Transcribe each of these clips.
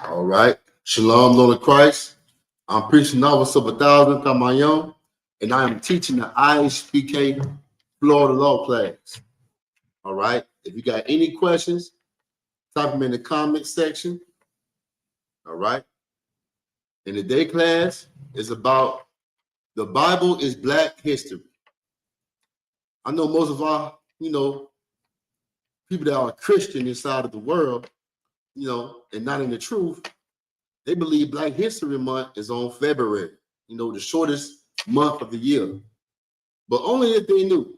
All right. Shalom, Lord of Christ. I'm preaching novice of 1,000 Kamayom, and I am teaching the Isupk Florida Law class. All right. If you got any questions, type them in the comment section. All right. And the day class is about the Bible is Black history. I know most of our, people that are Christian inside of the world, and not in the truth, they believe Black History Month is on February, the shortest month of the year. But only if they knew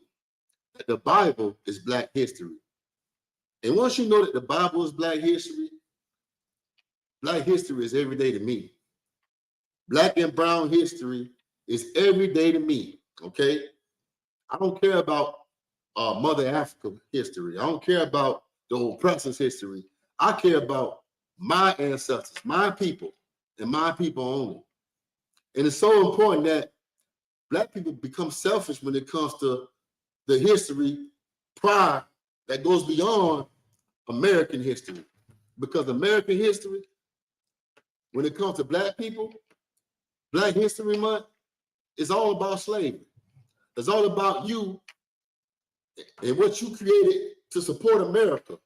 that the Bible is Black history. And once you know that the Bible is Black history is every day to me. Black and brown history is every day to me, okay? I don't care about Mother Africa history. I don't care about the oppressors' history. I care about my ancestors, my people, and my people only. And it's so important that Black people become selfish when it comes to the history prior that goes beyond American history. Because American history, when it comes to Black people, Black History Month is all about slavery. It's all about you and what you created to support America.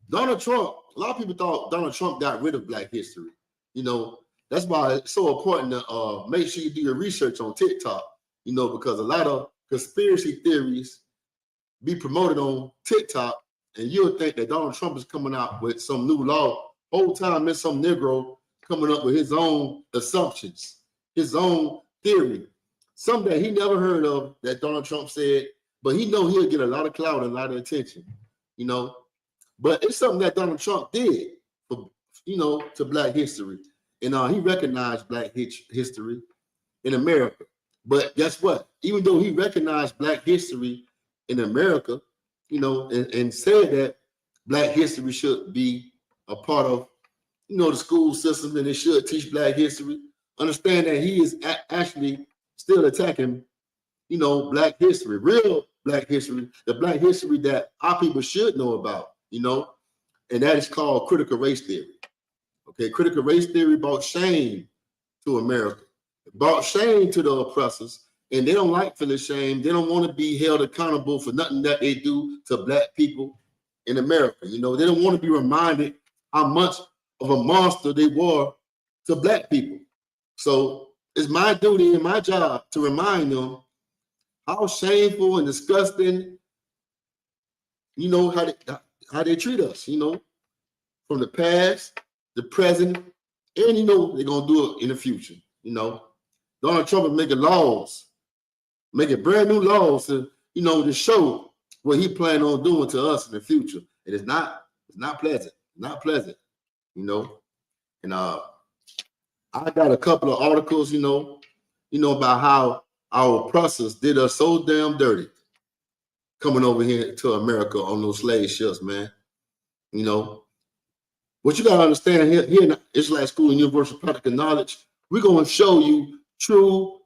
Donald Trump, a lot of people thought Donald Trump got rid of Black history. That's why it's so important to make sure you do your research on TikTok, because a lot of conspiracy theories be promoted on TikTok, and you'll think that Donald Trump is coming out with some new law. Whole time there's some Negro coming up with his own assumptions, his own theory, something that he never heard of that Donald Trump said, but he know he'll get a lot of clout and a lot of attention, But it's something that Donald Trump did, for, to Black history. And he recognized Black history in America. But guess what? Even though he recognized Black history in America, and said that Black history should be a part of, the school system, and they should teach Black history, understand that he is actually still attacking, Black history, real Black history, the Black history that our people should know about, and that is called critical race theory. Okay, critical race theory brought shame to America, brought shame to the oppressors, and they don't like feeling shame. They don't want to be held accountable for nothing that they do to Black people in America. They don't want to be reminded how much of a monster they were to Black people. So it's my duty and my job to remind them how shameful and disgusting, how they treat us, from the past, the present, and they're gonna do it in the future. Donald Trump is making laws, making brand new laws to, to show what he planned on doing to us in the future. And it's not pleasant, And I got a couple of articles, about how our oppressors did us so damn dirty coming over here to America on those slave ships, man. What you got to understand here in the Israelite School and Universal Practical Knowledge, we're going to show you true,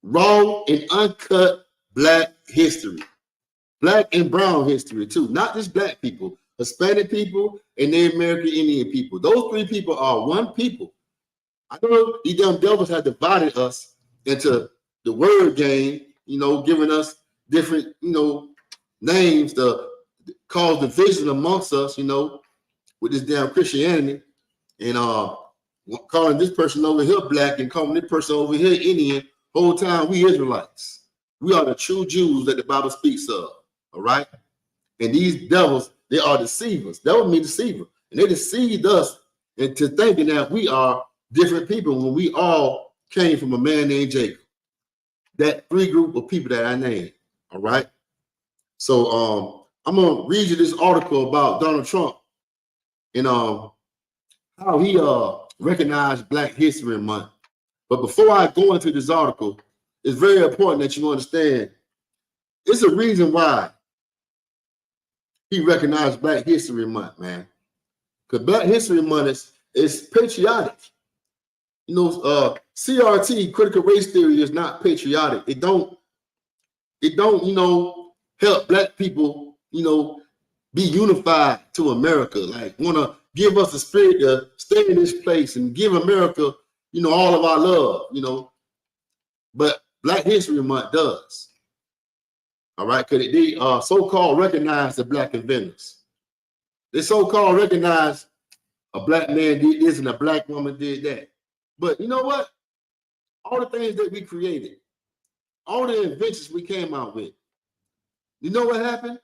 raw, and uncut Black history. Black and brown history, too. Not just Black people, Hispanic people, and Native American Indian people. Those three people are one people. I know these damn devils have divided us into the word game, giving us different, names to cause division amongst us, with this damn Christianity, and calling this person over here Black and calling this person over here Indian. Whole time we Israelites. We are the true Jews that the Bible speaks of. All right. And these devils, they are deceivers. Devil means deceiver. And they deceived us into thinking that we are different people when we all came from a man named Jacob. That three group of people that I named. All right. So I'm gonna read you this article about Donald Trump and how he recognized Black History Month. But before I go into this article, it's very important that you understand it's a reason why he recognized Black History Month, man. Because Black History Month is patriotic. CRT, critical race theory, is not patriotic. It don't, help Black people, be unified to America. Like, want to give us the spirit to stay in this place and give America, all of our love, But Black History Month does. All right, because they so-called recognize the Black inventors. They so-called recognize a Black man did this and a Black woman did that. But you know what? All the things that we created, all the inventions we came out with, you know what happened?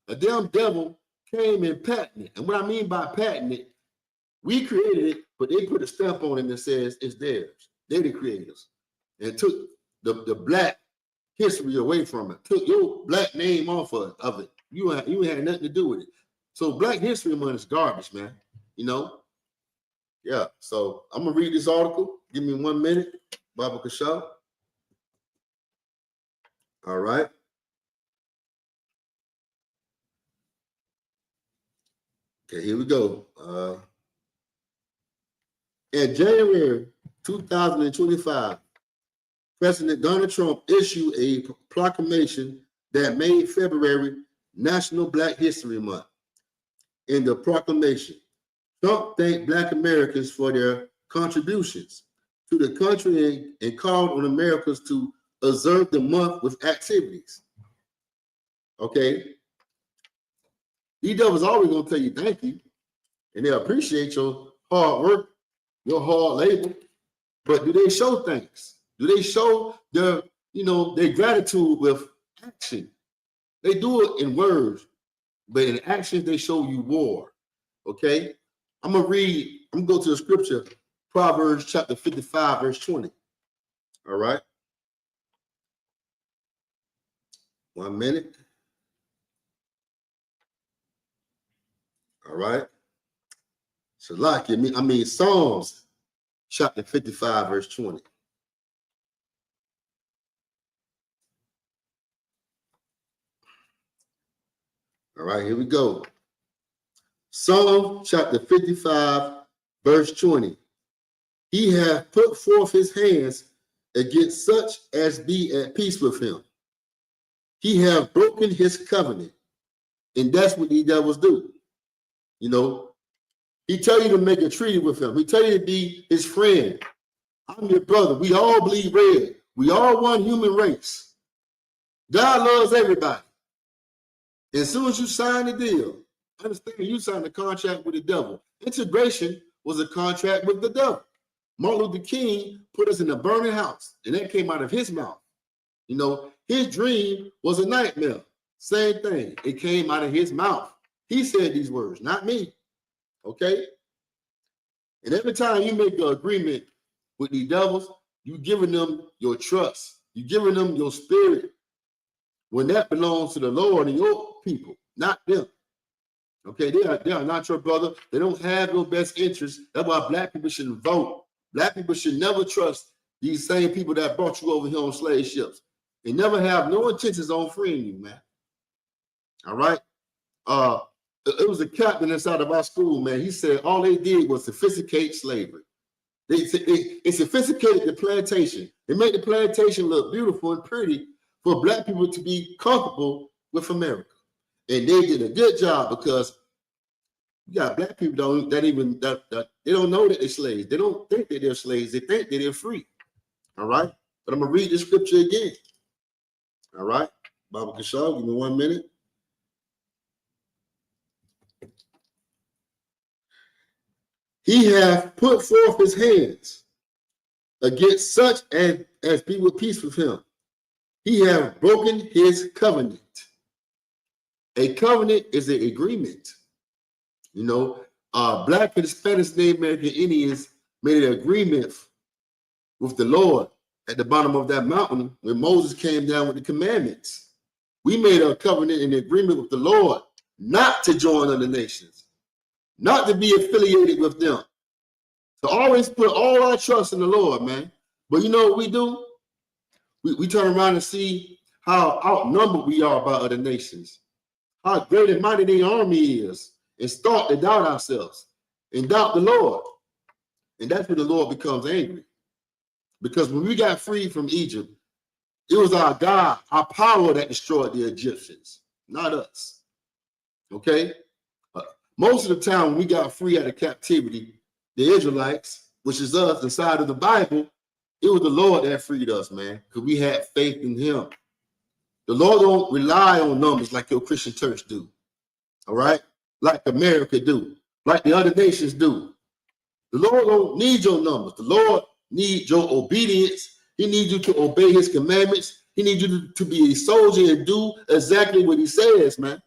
A damn devil came and patented it. And what I mean by patented it, we created it, but they put a stamp on it that says it's theirs. They're the creators. And took the Black history away from it. Took your Black name off of it. You had nothing to do with it. So Black History Month is garbage, man. Yeah. So I'm gonna read this article. Give me 1 minute, Baba Kashaw. All right. Okay, here we go. In January 2025, President Donald Trump issued a proclamation that made February National Black History Month. In the proclamation, Trump thanked Black Americans for their contributions to the country and called on Americans to observe the month with activities. Okay? These devils always going to tell you thank you, and they appreciate your hard work, your hard labor, but do they show thanks? Do they show their gratitude with action? They do it in words, but in actions, they show you war. Okay? I'm going to go to the scripture, Proverbs chapter 55, verse 20. All right? 1 minute. All right? Psalms chapter 55, verse 20. All right, here we go. Psalm chapter 55, verse 20. He hath put forth his hands against such as be at peace with him. He hath broken his covenant. And that's what these devils do. He tell you to make a treaty with him. He tell you to be his friend. I'm your brother. We all bleed red. We all one human race. God loves everybody. As soon as you sign the deal, understand you signed a contract with the devil. Integration was a contract with the devil. Martin Luther King put us in a burning house, and that came out of his mouth. His dream was a nightmare. Same thing. It came out of his mouth. He said these words, not me. Okay? And every time you make an agreement with these devils, you're giving them your trust. You're giving them your spirit. When that belongs to the Lord and your people, not them. Okay, they are not your brother. They don't have your best interest. That's why Black people shouldn't vote. Black people should never trust these same people that brought you over here on slave ships. They never have no intentions on freeing you, man. All right? It was a captain inside of our school, man. He said all they did was sophisticate slavery. They sophisticated the plantation. They made the plantation look beautiful and pretty for Black people to be comfortable with America. And they did a good job because you got Black people that they don't know that they're slaves. They don't think that they're slaves. They think that they're free. All right? But I'm going to read the scripture again. All right? Baba Kashaw, give me 1 minute. He hath put forth his hands against such as be with peace with him. He hath broken his covenant. A covenant is an agreement. Black and Hispanics, Native American Indians made an agreement with the Lord at the bottom of that mountain when Moses came down with the commandments. We made a covenant and agreement with the Lord not to join other nations, not to be affiliated with them. So always put all our trust in the Lord, man. But you know what we do? We turn around and see how outnumbered we are by other nations, how great and mighty their army is, and start to doubt ourselves and doubt the Lord. And that's when the Lord becomes angry. Because when we got freed from Egypt, it was our God, our power that destroyed the Egyptians, not us. Okay? Most of the time when we got free out of captivity, the Israelites, which is us inside of the Bible, it was the Lord that freed us, man, because we had faith in him. The Lord don't rely on numbers like your Christian church do, all right? Like America do, like the other nations do. The Lord don't need your numbers. The Lord needs your obedience. He needs you to obey his commandments. He needs you to be a soldier and do exactly what he says, man.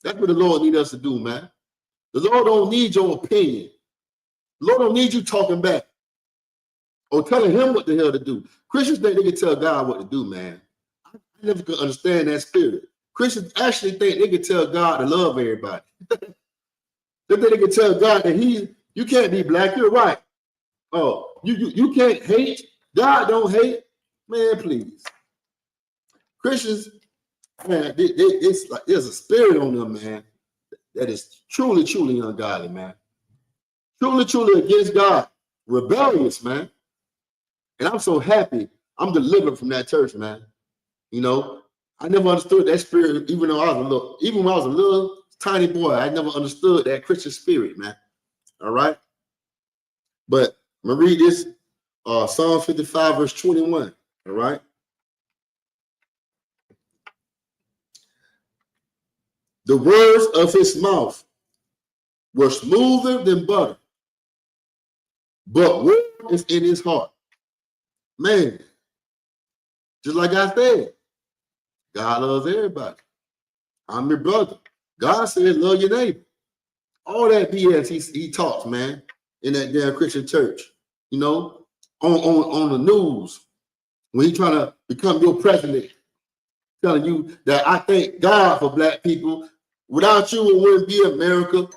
That's what the Lord needs us to do, man. The Lord don't need your opinion. The Lord don't need you talking back or telling him what the hell to do. Christians think they can tell God what to do, man. I never could understand that spirit. Christians actually think they can tell God to love everybody. They think they can tell God that you can't be black, you're right. Oh, you can't hate. God don't hate. Man, please. Christians, man, it's like there's a spirit on them, man, that is truly, truly ungodly, man. Truly, truly against God. Rebellious, man. And I'm so happy I'm delivered from that church, man. You know, I never understood that spirit, even when I was a little tiny boy, I never understood that Christian spirit, man. All right. But I'm gonna read this Psalm 55, verse 21. All right. The words of his mouth were smoother than butter, but what is in his heart? Man, just like I said, God loves everybody. I'm your brother. God says love your neighbor. All that BS he talks, man, in that damn Christian church. You know, on the news, when he trying to become your president, telling you that I thank God for black people. Without you, it wouldn't be America.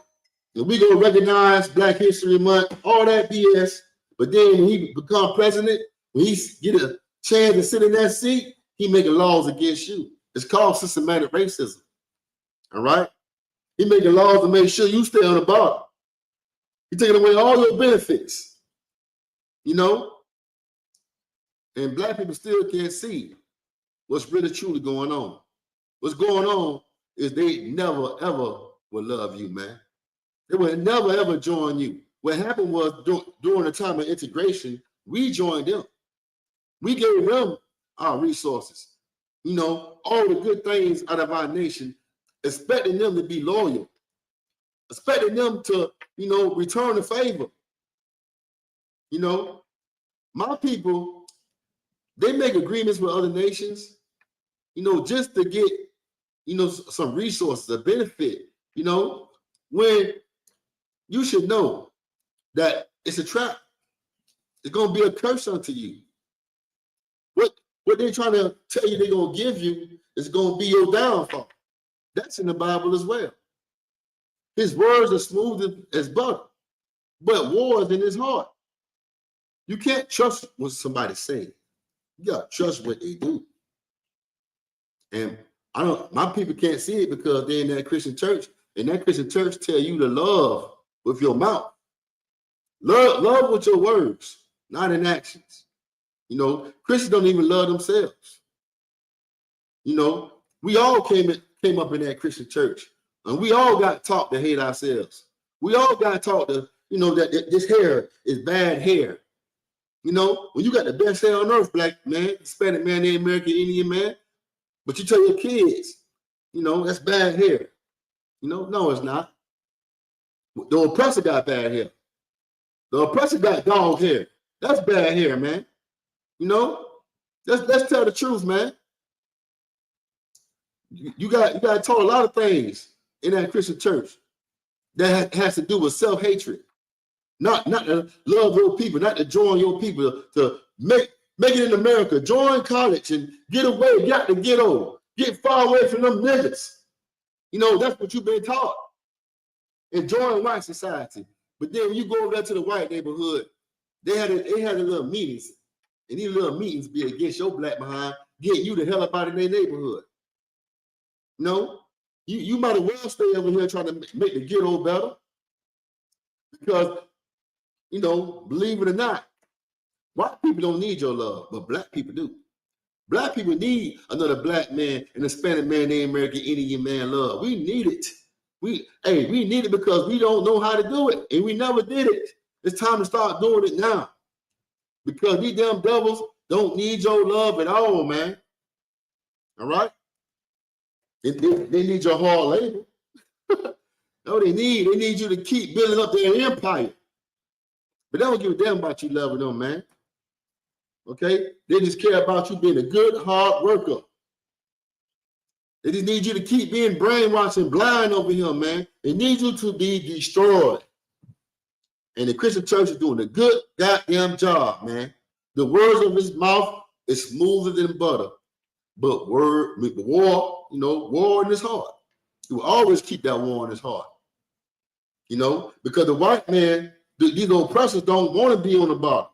And we gonna recognize Black History Month, all that BS. But then when he become president, when he get a chance to sit in that seat, he making laws against you. It's called systematic racism. All right? He making laws to make sure you stay on the bottom. He taking away all your benefits. You know? And black people still can't see what's really truly going on. What's going on is they never, ever will love you, man. They will never, ever join you. What happened was during the time of integration, we joined them. We gave them our resources. You know, all the good things out of our nation, expecting them to be loyal, expecting them to, you know, return the favor. You know, my people, they make agreements with other nations, you know, just to get, you know, some resources, a benefit, you know, when you should know that it's a trap. It's going to be a curse unto you. What they're trying to tell you they're going to give you is going to be your downfall. That's in the Bible as well. His words are smooth as butter, but war is in his heart. You can't trust what somebody say. You got to trust what they do. And my people can't see it because they're in that Christian church. And that Christian church tell you to love with your mouth. Love with your words, not in actions. You know, Christians don't even love themselves. You know, we all came up in that Christian church, and we all got taught to hate ourselves. We all got taught to, you know, that this hair is bad hair. You know, when you got the best hair on earth, black man, Hispanic man, Native American, Indian man, but you tell your kids, you know, that's bad hair. You know, no, it's not. The oppressor got bad hair. The oppressor got dog hair. That's bad hair, man. You know, let's tell the truth, man. You got taught a lot of things in that Christian church that has to do with self-hatred. Not to love your people, not to join your people, to make it in America. Join college and get away, got the ghetto, get far away from them niggas. You know, that's what you've been taught. And join white society. But then when you go over there to the white neighborhood, they had a little meetings. And these little meetings be against your black behind, getting you the hell up out of their neighborhood. You know, you might as well stay over here trying to make the ghetto better. Because, you know, believe it or not, white people don't need your love, but black people do. Black people need another black man and Hispanic man, Native American, Indian man love. We need it. We need it because we don't know how to do it, and we never did it. It's time to start doing it now, because these damn devils don't need your love at all, man. All right? They need your hard labor. No, they need you to keep building up their empire. But they don't give a damn about you loving them, man. Okay? They just care about you being a good, hard worker. They just need you to keep being brainwashed and blind over here, man. They need you to be destroyed. And the Christian church is doing a good goddamn job, man. The words of his mouth is smoother than butter. But war in his heart. He will always keep that war in his heart. Because the white man, these oppressors don't want to be on the bottom.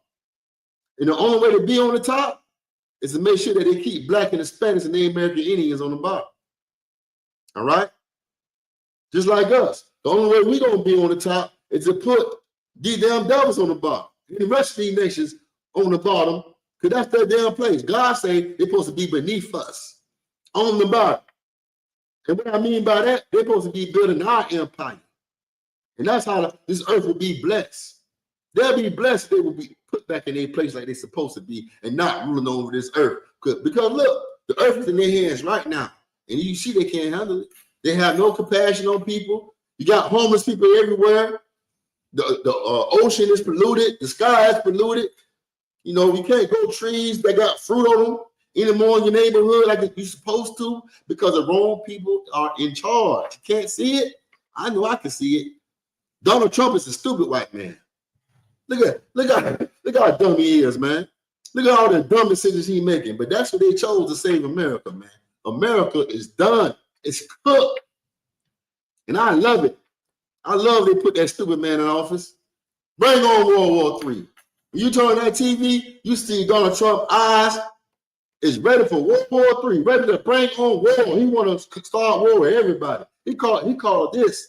And the only way to be on the top is to make sure that they keep black and Hispanics and Native American Indians on the bottom. All right? Just like us. The only way we're going to be on the top is to put these damn devils on the bottom. And the rest of these nations on the bottom, because that's their damn place. God say they're supposed to be beneath us, on the bottom. And what I mean by that, they're supposed to be building our empire. And that's how this earth will be blessed. They'll be blessed. They will be put back in their place like they're supposed to be and not ruling over this earth. Because look, the earth is in their hands right now. And you see they can't handle it. They have no compassion on people. You got homeless people everywhere. The ocean is polluted. The sky is polluted. You can't grow trees that got fruit on them anymore in your neighborhood like you're supposed to, because the wrong people are in charge. You can't see it. I know I can see it. Donald Trump is a stupid white man. Look how dumb he is, man. Look at all the dumb decisions he's making. But that's what they chose to save America, man. America is done. It's cooked. And I love it. I love they put that stupid man in office. Bring on World War III. When you turn on that TV, you see Donald Trump's eyes is ready for World War III, ready to bring on war. He want to start war with everybody. He called this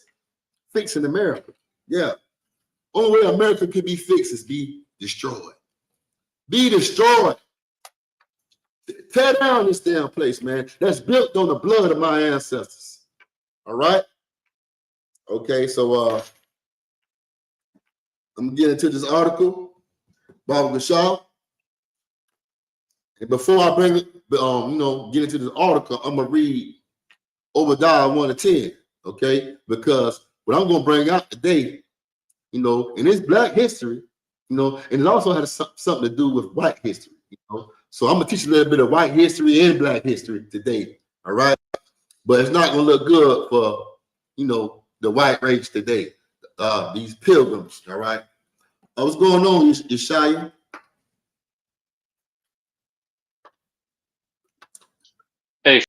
fixing America. Yeah. Only way America can be fixed is be destroyed. Be destroyed. Tear down this damn place, man. That's built on the blood of my ancestors. All right? Okay, so I'm gonna get into this article, Baba Gashal. And before I bring it, get into this article, I'm gonna read Obadiah 1-10, okay? Because what I'm gonna bring out today, and it's Black history, and it also has something to do with white history, So I'm gonna teach you a little bit of white history and Black history today, all right? But it's not gonna look good for, the white race today, these pilgrims, all right? What's going on, Yeshaya? Hey.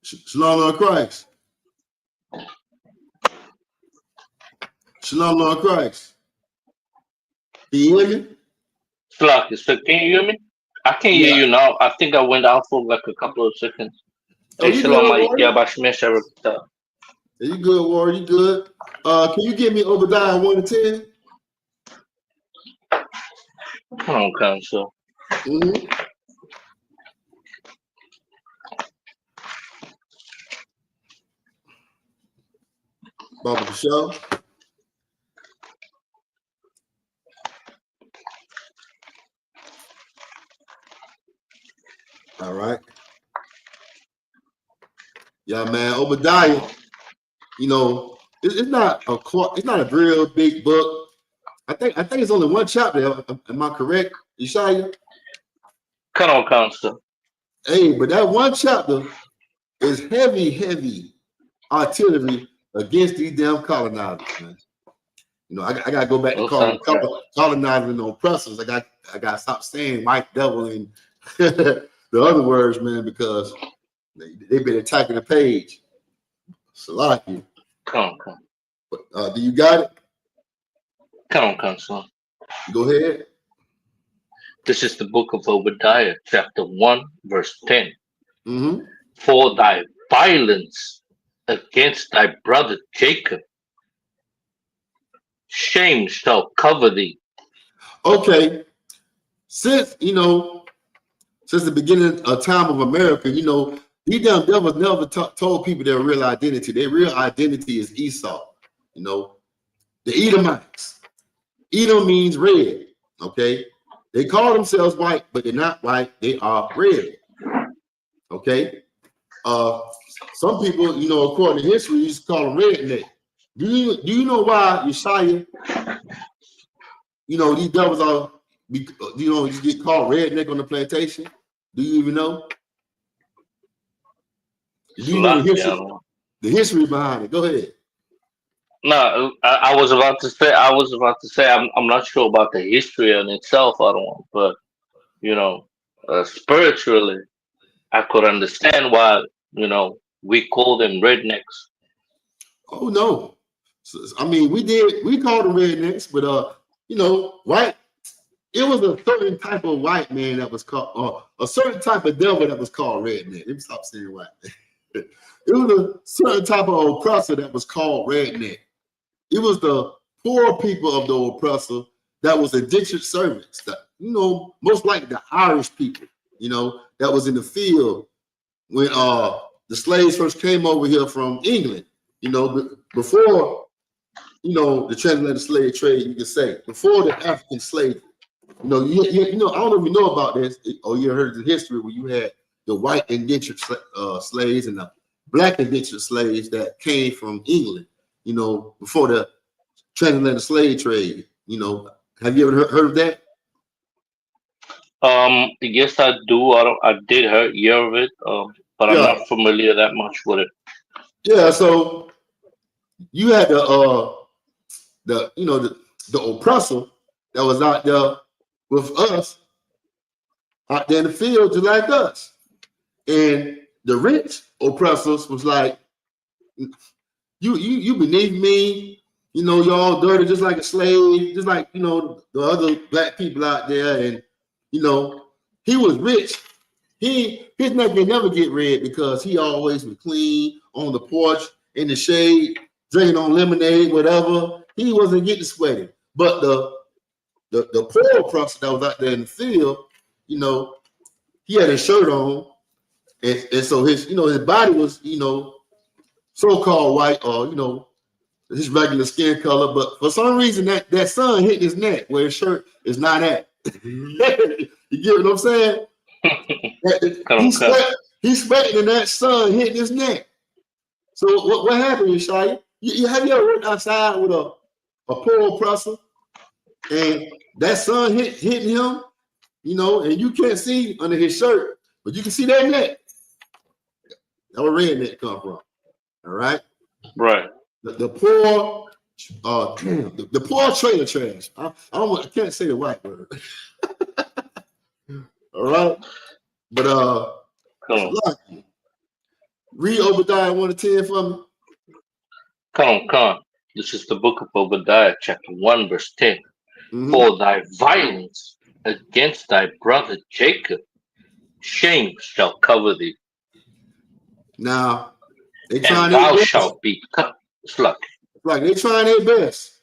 Shalom, Lord Christ. Shalom, Lord Christ. Can you hear me? Flock, so can you hear me? I can hear you now. I think I went out for like a couple of seconds. Hey, Shalom, you good, Warrior? You good? Can you give me Obadiah 1-10? Come on, Council. Baba the show. All right. Yeah, man. Obadiah, it's not a real big book. I think it's only one chapter. Am I correct, Yeshaya? Come on, Council. Hey, but that one chapter is heavy artillery against these damn colonizers, man. I gotta go back to colonizers and oppressors. I gotta stop saying white devil and the other words, man, because they've been attacking the page. Salaki. Come on. Do you got it? Come on, Council. Go ahead. This is the book of Obadiah, chapter 1, verse 10. Mm-hmm. For thy violence against thy brother Jacob, shame shall cover thee. Okay. Since the beginning of time of America, These damn devils never told people their real identity. Their real identity is Esau. You know, the Edomites. Edom means red. Okay, they call themselves white, but they're not white. They are red. Okay. Some people, you know, according to history, used to call them redneck. Do you know why Yeshaya? You know, these devils are, you know, you get called redneck on the plantation. Do you even know? Do you know the history behind it? Go ahead. No, I was about to say. I'm not sure about the history in itself. I don't. But you know, spiritually, I could understand why we call them rednecks. Oh no, I mean we called them rednecks, but you know, white. It was a certain type of white man that was called, a certain type of devil that was called redneck. Let me stop saying white. It was a certain type of oppressor that was called redneck. It was the poor people of the oppressor that was indentured servants. That, you know, most like the Irish people, you know, that was in the field when the slaves first came over here from England. You know, before, you know, the transatlantic slave trade, you can say, before the African slavery. You know, you know, I don't know if you know about this, or you heard the history where you had the white indentured slaves and the black indentured slaves that came from England, you know, before the transatlantic slave trade. You know, have you ever heard of that? Yes, I do. I did hear of it. But I'm Yeah, not familiar that much with it. yeah. So you had the you know the oppressor that was out there with us out there in the field just like us, and the rich oppressors was like, you beneath me, you know, y'all dirty just like a slave, just like, you know, the other black people out there. And you know, he was rich. His neck may never get red because he always was clean on the porch in the shade, drinking on lemonade, whatever. He wasn't getting sweaty. But the poor oppressor that was out there in the field, you know, he had his shirt on, and so his, you know, his body was, you know, so-called white, or you know, his regular skin color, but for some reason that sun hit his neck where his shirt is not at. You get what I'm saying? Come on, come. He's sweating and that sun hitting his neck. So what happened, Yeshaya? Have you ever worked outside with a poor oppressor and that sun hitting him, you know, and you can't see under his shirt, but you can see that neck. That's where redneck come from. All right? Right. The poor, the poor trailer trash. I can't say the white word. All right, but Come on. read Obadiah 1-10 for me. Come on, come on. This is the book of Obadiah, chapter 1, verse 10. Mm-hmm. For thy violence against thy brother Jacob, shame shall cover thee. Now they And trying thou their best. shalt be cut. It's like they trying their best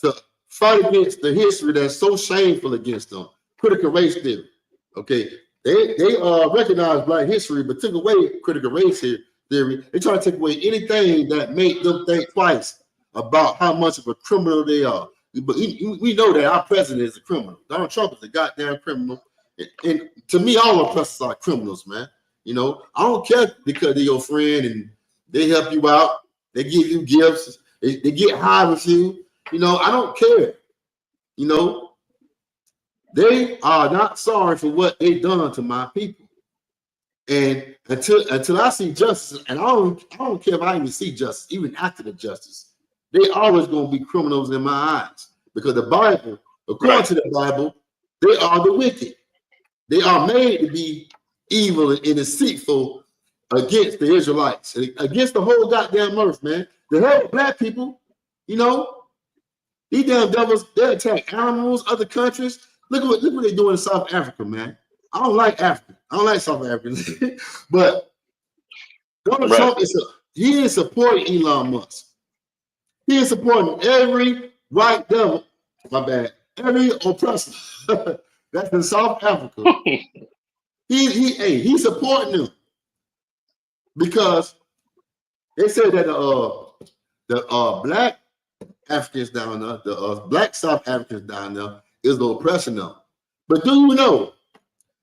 to fight against the history that's so shameful against them. Critical race theory. Okay, they recognize black history, but took away critical race theory. They try to take away anything that made them think twice about how much of a criminal they are. But we know that our president is a criminal. Donald Trump is a goddamn criminal. And to me, all oppressors are criminals, man. You know, I don't care because they're your friend and they help you out. They give you gifts. They get high with you. You know, I don't care. You know, they are not sorry for what they done to my people. And until I see justice, and I don't care if I even see justice, even after the justice, they always gonna be criminals in my eyes. Because the Bible, according to the Bible, they are the wicked. They are made to be evil and deceitful against the Israelites, against the whole goddamn earth, man. The hell black people, you know, these damn devils, they attack animals, other countries. Look what they're doing in South Africa, man. I don't like Africa. I don't like South Africans. But Donald Trump he is supporting Elon Musk. He is supporting every white devil, my bad, every oppressor that's in South Africa. He's supporting them. because they said that the black Africans down there, the black South Africans down there is the oppressor now. But do you know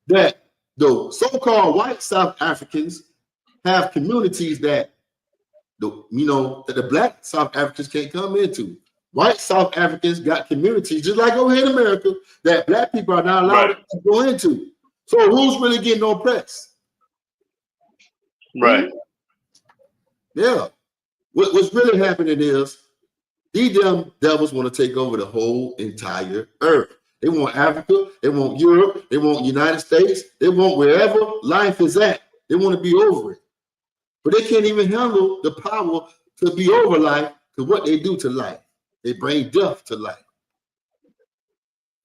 that the so-called white South Africans have communities that that the black South Africans can't come into? White South Africans got communities, just like over here in America, that black people are not allowed to go into. So who's really getting oppressed? Right. Yeah. What's really happening is these damn devils want to take over the whole entire earth. They want Africa, they want Europe, they want United States, they want wherever life is at. They want to be over it. But they can't even handle the power to be over life, because what they do to life. They bring death to life.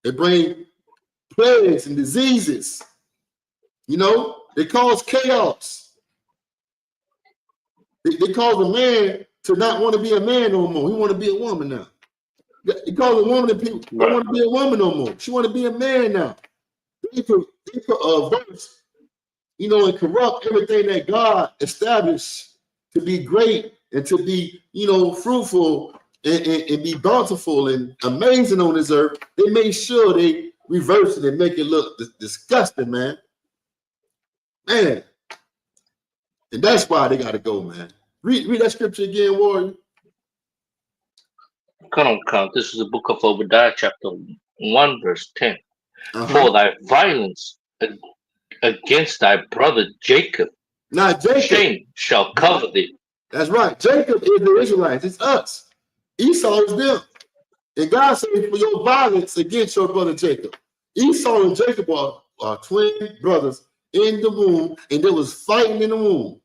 They bring plagues and diseases. They cause chaos. They cause a man to not want to be a man no more. He want to be a woman now. They cause a woman to people don't want to be a woman no more. She want to be a man now. They could verse, and corrupt everything that God established to be great and to be, fruitful and be bountiful and amazing on this earth. They made sure they reverse it and make it look disgusting, man. And that's why they got to go, man. Read that scripture again, Warrior. Count. This is the book of Obadiah, chapter 1, verse 10. For thy violence against thy brother Jacob, now Jacob, shame shall cover thee. That's right. Jacob is the Israelites. It's us. Esau is them. And God said, for your violence against your brother Jacob. Esau and Jacob are twin brothers in the womb, and they was fighting in the womb.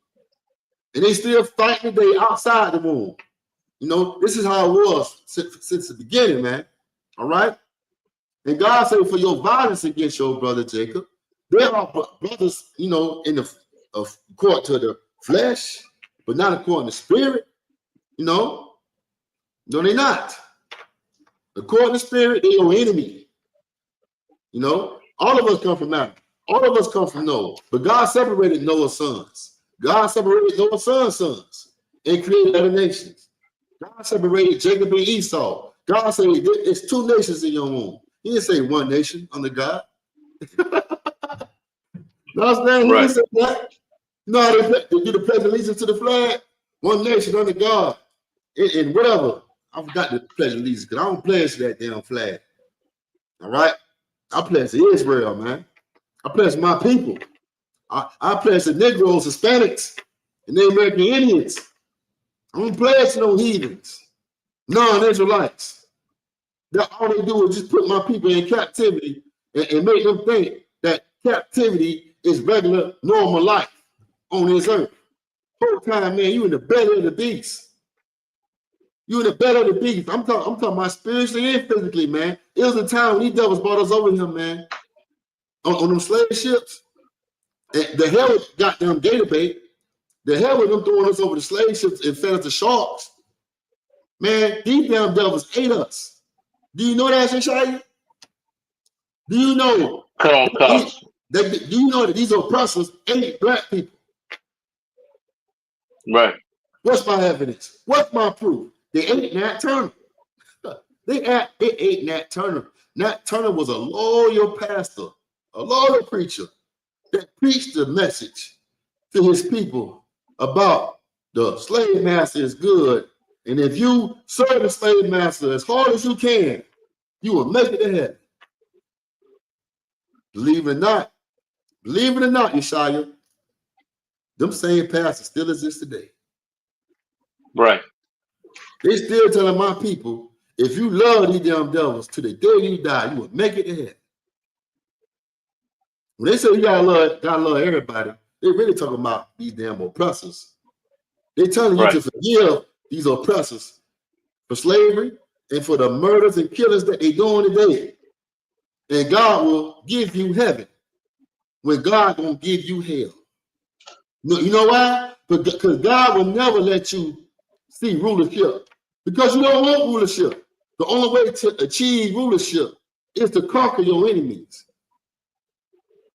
And they still fighting today outside the womb. This is how it was since the beginning, man. All right? And God said, for your violence against your brother Jacob, they are brothers, in the according to the flesh, but not according to spirit. No, they're not. According to spirit, they're your enemy. All of us come from Adam. All of us come from Noah. But God separated Noah's sons. God separated Noah's sons and created other nations. God separated Jacob and Esau. God said, it's two nations in your womb. He didn't say one nation under God. No, man, he didn't say that. They do the pledge allegiance to the flag. One nation under God. And whatever. I forgot to pledge allegiance because I don't pledge to that damn flag. All right? I pledge to Israel, man. I pledge to my people. I pledge to Negroes, Hispanics, and the American Indians. I don't pledge to no heathens, non-Israelites. That all they do is just put my people in captivity and make them think that captivity is regular, normal life on this earth. Whole time, man, you in the belly of the beast. You in the belly of the beast. I'm talking about spiritually and physically, man. It was a time when these devils brought us over here, man. On them slave ships. And the hell got them gator bait. The hell with them throwing us over the slave ships and fed us to sharks. Man, these damn devils ate us. Do you know that, Shishaya? Do you know? Come on. Do you know that these oppressors ate black people? Right. What's my evidence? What's my proof? They ate Nat Turner. They ate Nat Turner. Nat Turner was a loyal pastor, a loyal preacher that preached the message to his people about the slave master is good. And if you serve the slave master as hard as you can, you will make it to heaven. Believe it or not, Yeshaya, them same pastors still exist today. Right. They still telling my people, if you love these damn devils to the day you die, you will make it to heaven. When they say you gotta love everybody, they really talking about these damn oppressors. They telling you to forgive these oppressors for slavery and for the murders and killings that they doing today. And God will give you heaven when God gonna give you hell. You know why? Because God will never let you see rulership. Because you don't want rulership. The only way to achieve rulership is to conquer your enemies.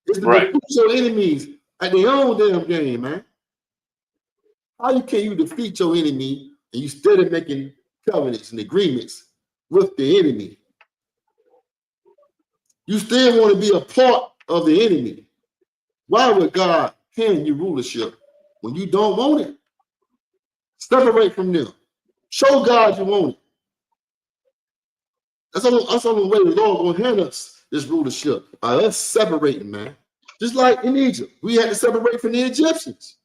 It's to defeat your enemies at their own damn game, man. How can you defeat your enemy and you still making covenants and agreements with the enemy? You still want to be a part of the enemy. Why would God hand you rulership when you don't want it? Separate from them. Show God you want it. That's the only way the Lord will hand us this rulership, by us separating, man. Just like in Egypt, we had to separate from the Egyptians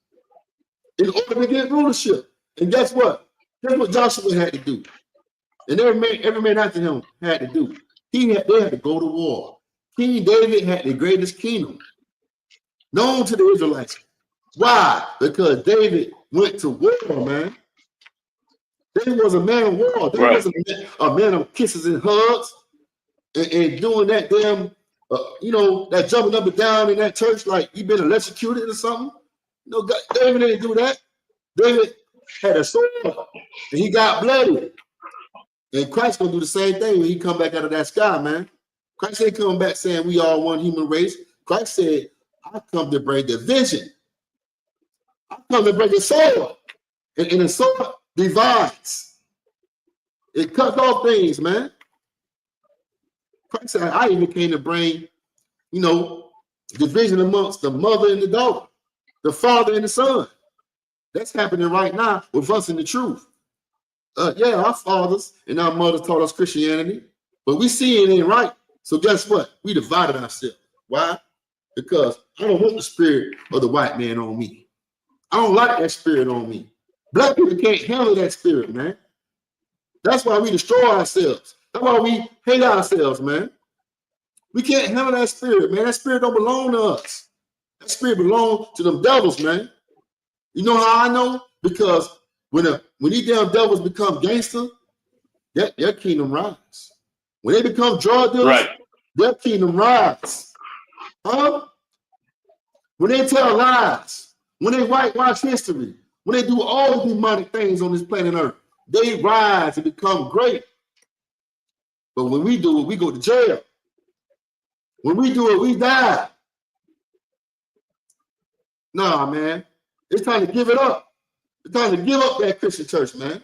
in order to get rulership. And guess what? Guess what Joshua had to do? And every man after him had to do. They had to go to war. King David had the greatest kingdom known to the Israelites. Why? Because David went to war, man. David was a man of war. David was a man of kisses and hugs and doing that damn, that jumping up and down in that church like he been electrocuted or something. David didn't do that. David had a sword and he got bloody. And Christ gonna do the same thing when he come back out of that sky, man. Christ ain't coming back saying we all one human race. Christ said, I come to bring division. I come to bring a sword. And the sword divides. It cuts off things, man. Christ said, I even came to bring, division amongst the mother and the daughter, the father and the son. That's happening right now with us in the truth. Our fathers and our mothers taught us Christianity, but we see it ain't right. So guess what? We divided ourselves. Why? Because I don't want the spirit of the white man on me. I don't like that spirit on me. Black people can't handle that spirit, man. That's why we destroy ourselves. That's why we hate ourselves, man. We can't handle that spirit, man. That spirit don't belong to us. That spirit belongs to them devils, man. You know how I know? Because when these damn devils become gangster, their kingdom rise. When they become drug dealers, their kingdom rise. Huh? When they tell lies, when they whitewash history, when they do all the demonic things on this planet Earth, they rise and become great. But when we do it, we go to jail. When we do it, we die. Nah, man. It's time to give it up. It's time to give up that Christian church, man.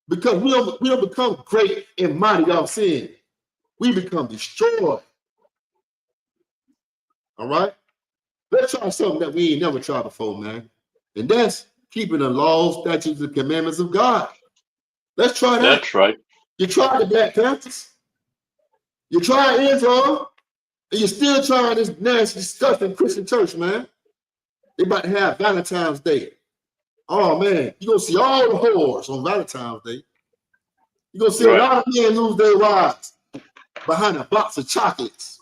Because we don't become great and mighty off sin. We become destroyed. All right? Let's try something that we ain't never tried before, man. And that's keeping the laws, statutes, and commandments of God. Let's try that. That's right. You tried the Black Panthers. You tried Islam. And you're still trying this nasty, disgusting Christian church, man. They about to have Valentine's Day. Oh, man. You're going to see all the whores on Valentine's Day. You're going to see a lot of men lose their wives behind a box of chocolates.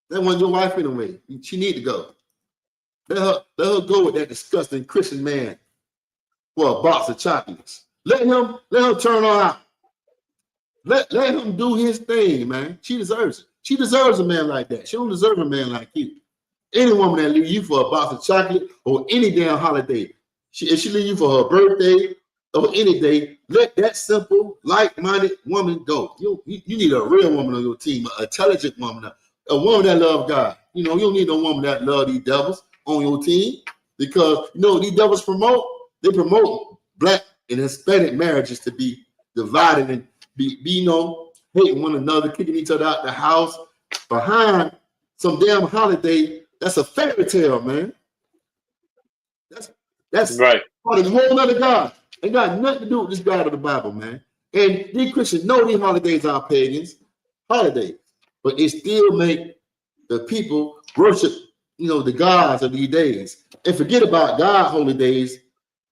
That wasn't your wife anyway. She need to go. Let her go with that disgusting Christian man for a box of chocolates. Let him turn her out. Let him do his thing, man. She deserves it. She deserves a man like that. She don't deserve a man like you. Any woman that leave you for a box of chocolate or any damn holiday, if she leave you for her birthday or any day, let that simple, like-minded woman go. You need a real woman on your team, an intelligent woman, a woman that loves God. You don't need no woman that loves these devils on your team, because these devils promote Black and Hispanic marriages to be divided and be hating one another, kicking each other out the house behind some damn holiday. That's a fairy tale, man. That's right. Part of a whole other God. Ain't got nothing to do with this God of the Bible, man. And these Christians know these holidays are pagans holidays, but it still make the people worship, the gods of these days, and forget about God's holy days.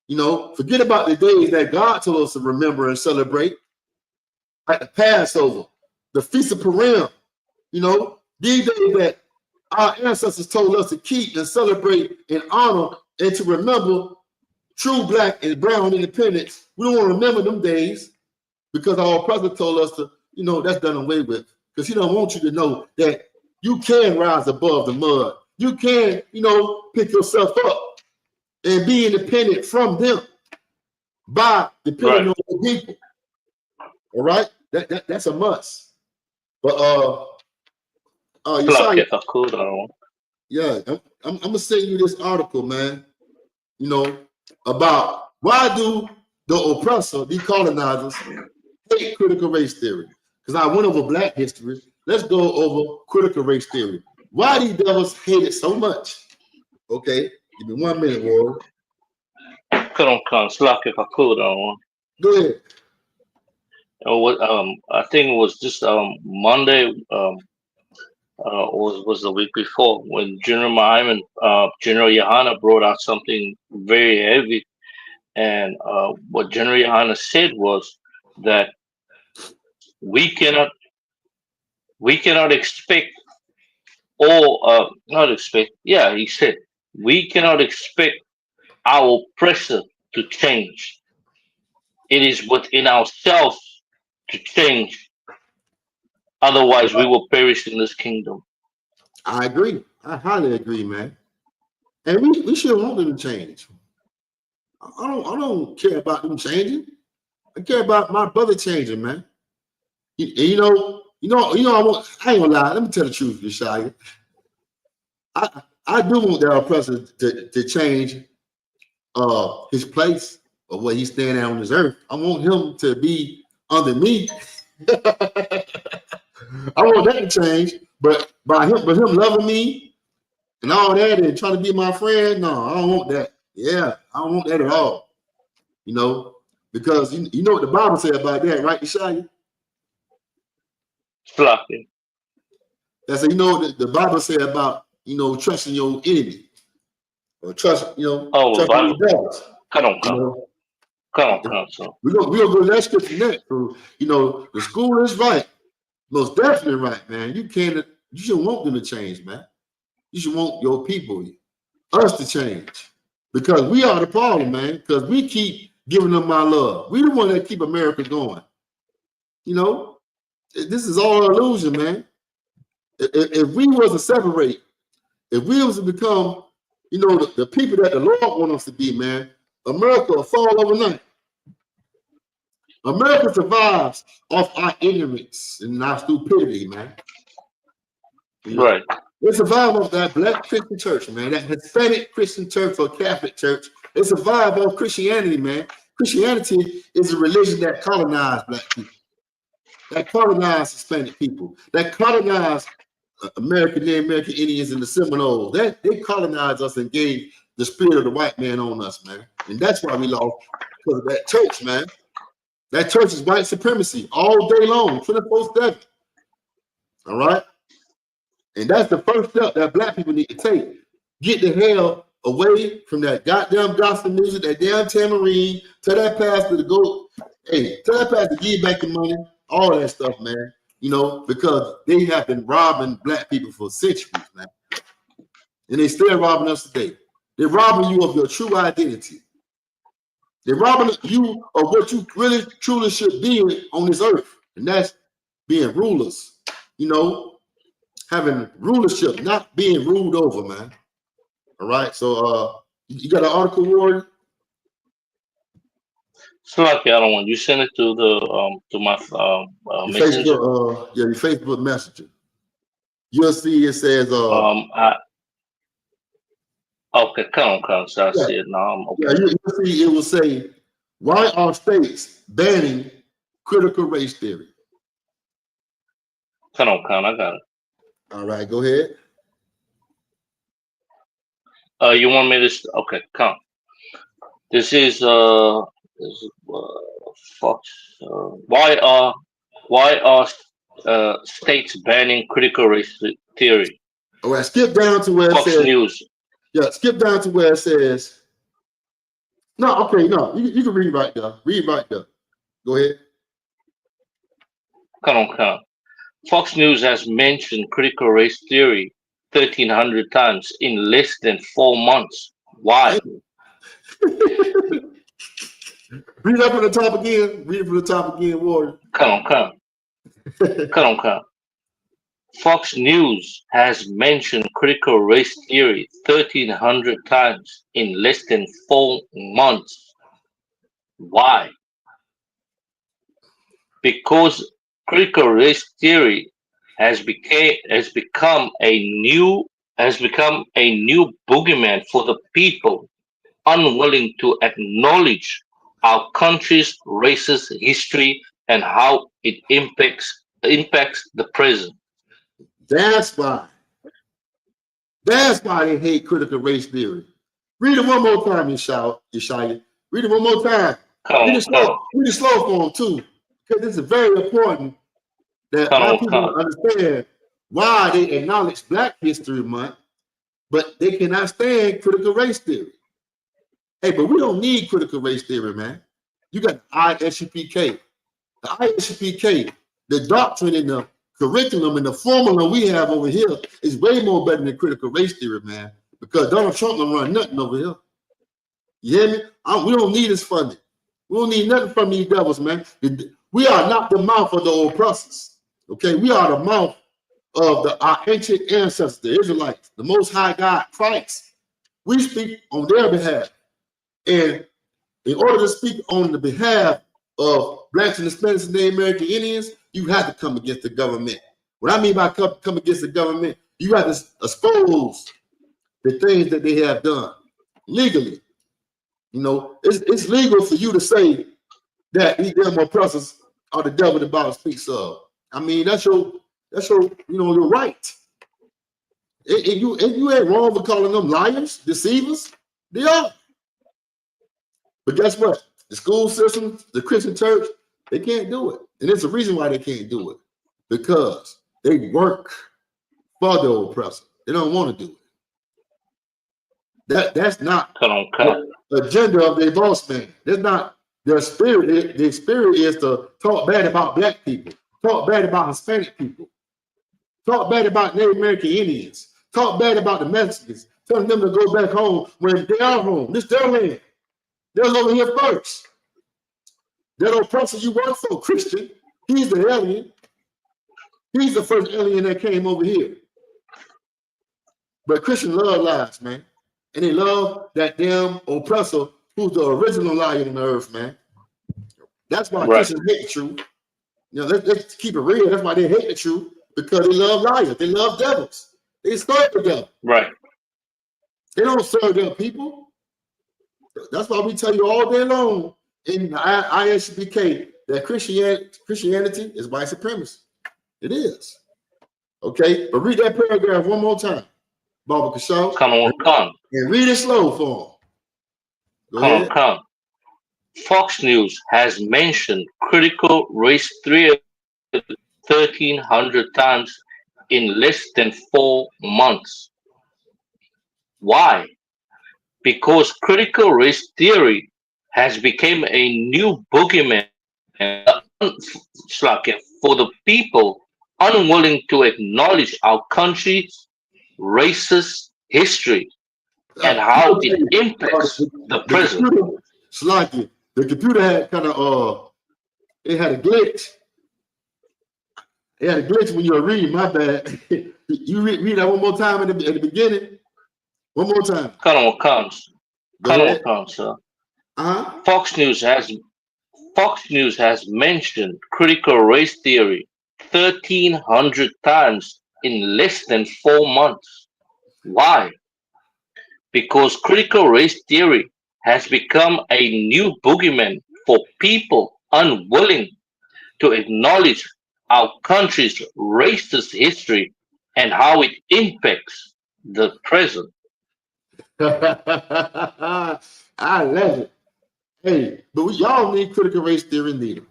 Forget about the days that God told us to remember and celebrate, like the Passover, the Feast of Purim. These days that our ancestors told us to keep and celebrate and honor and to remember true Black and brown independence. We don't want to remember them days because our president told us to, that's done away with. Because he don't want you to know that you can rise above the mud. You can, pick yourself up and be independent from them by depending on the people. All right? That's a must. But yeah, I'm gonna send you this article, man. about why do the oppressor, the colonizers, hate critical race theory? Because I went over black history. Let's go over critical race theory. Why these devils hate it so much? Okay, give me 1 minute, Warren. Come, slack if I could on one. Go ahead. What I think it was just Monday was the week before when General Yohana brought out something very heavy, and what General Yohana said was that we cannot we cannot expect or not expect. Yeah, he said we cannot expect our oppressor to change. It is within ourselves to change. Otherwise, we will perish in this kingdom. I agree. I highly agree, man. And we should want them to change. I don't care about them changing. I care about my brother changing, man. I ain't gonna lie. Let me tell the truth, Yeshaya. I do want that oppressor to change his place of where he's standing on this earth. I want him to be under me. I want that to change, but him loving me and all that and trying to be my friend, no, I don't want that. Yeah, I don't want that at all. Because you know what the Bible said about that, right, Yeshaya? Fluffy. That's what the Bible said about trusting your enemy or trusting your devils. Come on, so. We're gonna go to that scripture next. So, the school is right. Most definitely right, man. You should want them to change, man. You should want your people, us to change. Because we are the problem, man. Because we keep giving them our love. We the one that keep America going. This is all an illusion, man. If we was to separate, if we was to become, the people that the Lord wants us to be, man, America will fall overnight. America survives off our ignorance and our stupidity, man. Right. They survive off that black Christian church, man, that Hispanic Christian church or Catholic church. They survive off Christianity, man. Christianity is a religion that colonized black people, that colonized Hispanic people, that colonized American Indians and the Seminoles. They colonized us and gave the spirit of the white man on us, man. And that's why we lost, because of that church, man. That church is white supremacy all day long, 24/7. All right? And that's the first step that black people need to take. Get the hell away from that goddamn gospel music, that damn tambourine. Tell that pastor to go, tell that pastor to give back the money, all that stuff, man. Because they have been robbing black people for centuries, man. And they still robbing us today. They're robbing you of your true identity. They're robbing you of what you really, truly should be on this earth. And that's being rulers, having rulership, not being ruled over, man. All right. So you got an article, Warren? It's like the other one. You send it to my messenger. Facebook, your Facebook messenger. You'll see it says okay, come on. So I see it now. Okay. Yeah, you'll see it will say, why are states banning critical race theory? Come on, I got it. All right, go ahead. You want me to? Okay, come. This is Fox. Why are states banning critical race theory? All right, skip down to where Fox it says. News. Yeah, skip down to where it says. No, okay, no, you can read right there. Read right there. Go ahead. Come on. Fox News has mentioned critical race theory 1,300 times in less than 4 months. Why? Read up from the top again. Read it from the top again, Warren. Come on. Fox News has mentioned critical race theory 1,300 times in less than 4 months. Why? Because critical race theory has become a new boogeyman for the people. unwilling to acknowledge our country's racist history and how it impacts the present. That's why. That's why they hate critical race theory. Read it one more time, Yeshaya. Read it one more time. Come on, Read it slow for them too, because this is very important that come our on, people come understand why they acknowledge Black History Month, but they cannot stand critical race theory. Hey, but we don't need critical race theory, man. You got the ISUPK. The ISUPK, the doctrine and the curriculum and the formula we have over here is way more better than critical race theory, man. Because Donald Trump don't run nothing over here. You hear me? We don't need his funding. We don't need nothing from these devils, man. We are not the mouth of the oppressors. Okay, we are the mouth of our ancient ancestors, the Israelites, the Most High God, Christ. We speak on their behalf. And in order to speak on the behalf of Blacks and Hispanics and Native American Indians, you have to come against the government. What I mean by come against the government, you have to expose the things that they have done legally. You know, it's legal for you to say that these damn oppressors are the devil the Bible speaks of. I mean, that's your your right. And you ain't wrong for calling them liars, deceivers. They are. But guess what? The school system, the Christian church, they can't do it. And there's a reason why they can't do it. Because they work for the oppressor. They don't want to do it. That's not the agenda of their boss man. That's not their spirit. Their spirit is to talk bad about Black people, talk bad about Hispanic people, talk bad about Native American Indians, talk bad about the Mexicans, telling them to go back home when they are home. This is their land. They're over here first. That oppressor you work for, Christian, he's the alien. He's the first alien that came over here. But Christians love lies, man. And they love that damn oppressor who's the original liar on the earth, man. That's why Christians hate the truth. You know, let's keep it real. That's why they hate the truth, because they love liars. They love devils. They serve the devil. Right. They don't serve their people. That's why we tell you all day long in the ISBK that Christianity is white supremacy. It is. Okay, but read that paragraph one more time, Baba Kashaw. Come. And read it slow for him. Come. Fox News has mentioned critical race theory 1,300 times in less than 4 months. Why? Because critical race theory has become a new boogeyman for the people unwilling to acknowledge our country's racist history and how it impacts the present. The computer had kind of it had a glitch. It had a glitch when you were reading. My bad. You read that one more time at the beginning. One more time. Come on, sir. Fox News has mentioned critical race theory 1,300 times in less than 4 months. Why? Because critical race theory has become a new boogeyman for people unwilling to acknowledge our country's racist history and how it impacts the present. I love it. Hey, but y'all need critical race theory neither.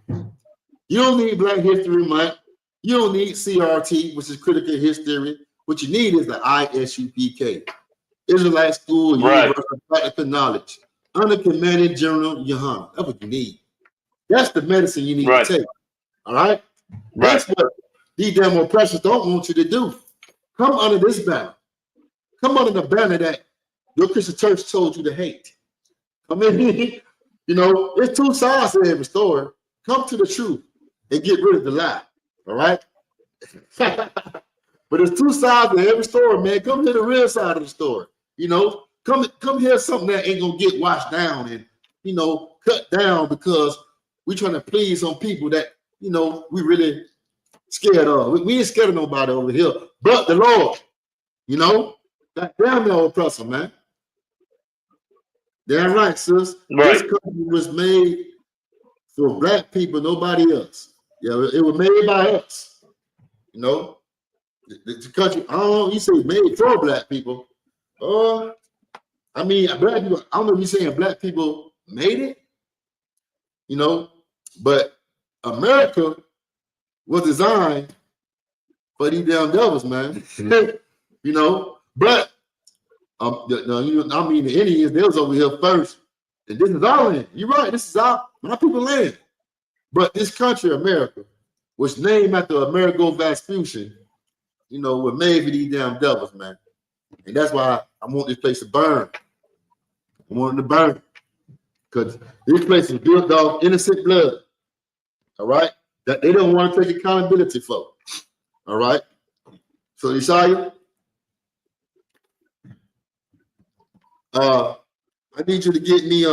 You don't need Black History Month. You don't need CRT, which is critical history. What you need is the ISUPK, Israelite School Universal Practical Knowledge, under Commanding General Yohan. That's what you need. That's the medicine you need to take. All right? That's what these damn oppressors don't want you to do. Come under this banner. Come under the banner that your Christian church told you to hate. I mean, you know, there's two sides to every story. Come to the truth and get rid of the lie. All right? But there's two sides to every story, man. Come to the real side of the story. You know, come hear something that ain't gonna get washed down and, you know, cut down because we trying to please some people that, you know, we really scared of. We ain't scared of nobody over here but the Lord. You know, that damn oppressor, man. Damn right, sis. This Right. country was made for black people, nobody else. Yeah, it was made by us. You know, the country. I don't know. You say made for black people. I mean, black people. I don't know if you're saying black people made it. You know, but America was designed for these damn devils, man. You know, but I mean, the Indians, they was over here first, and this is our land. You're right. This is my people land. But this country, America, was named after Amerigo Vespucci. You know, was made for these damn devils, man. And that's why I want this place to burn. I want it to burn because this place is built off innocent blood. All right, that they don't want to take accountability for. All right. So Yeshaya, I need you to get me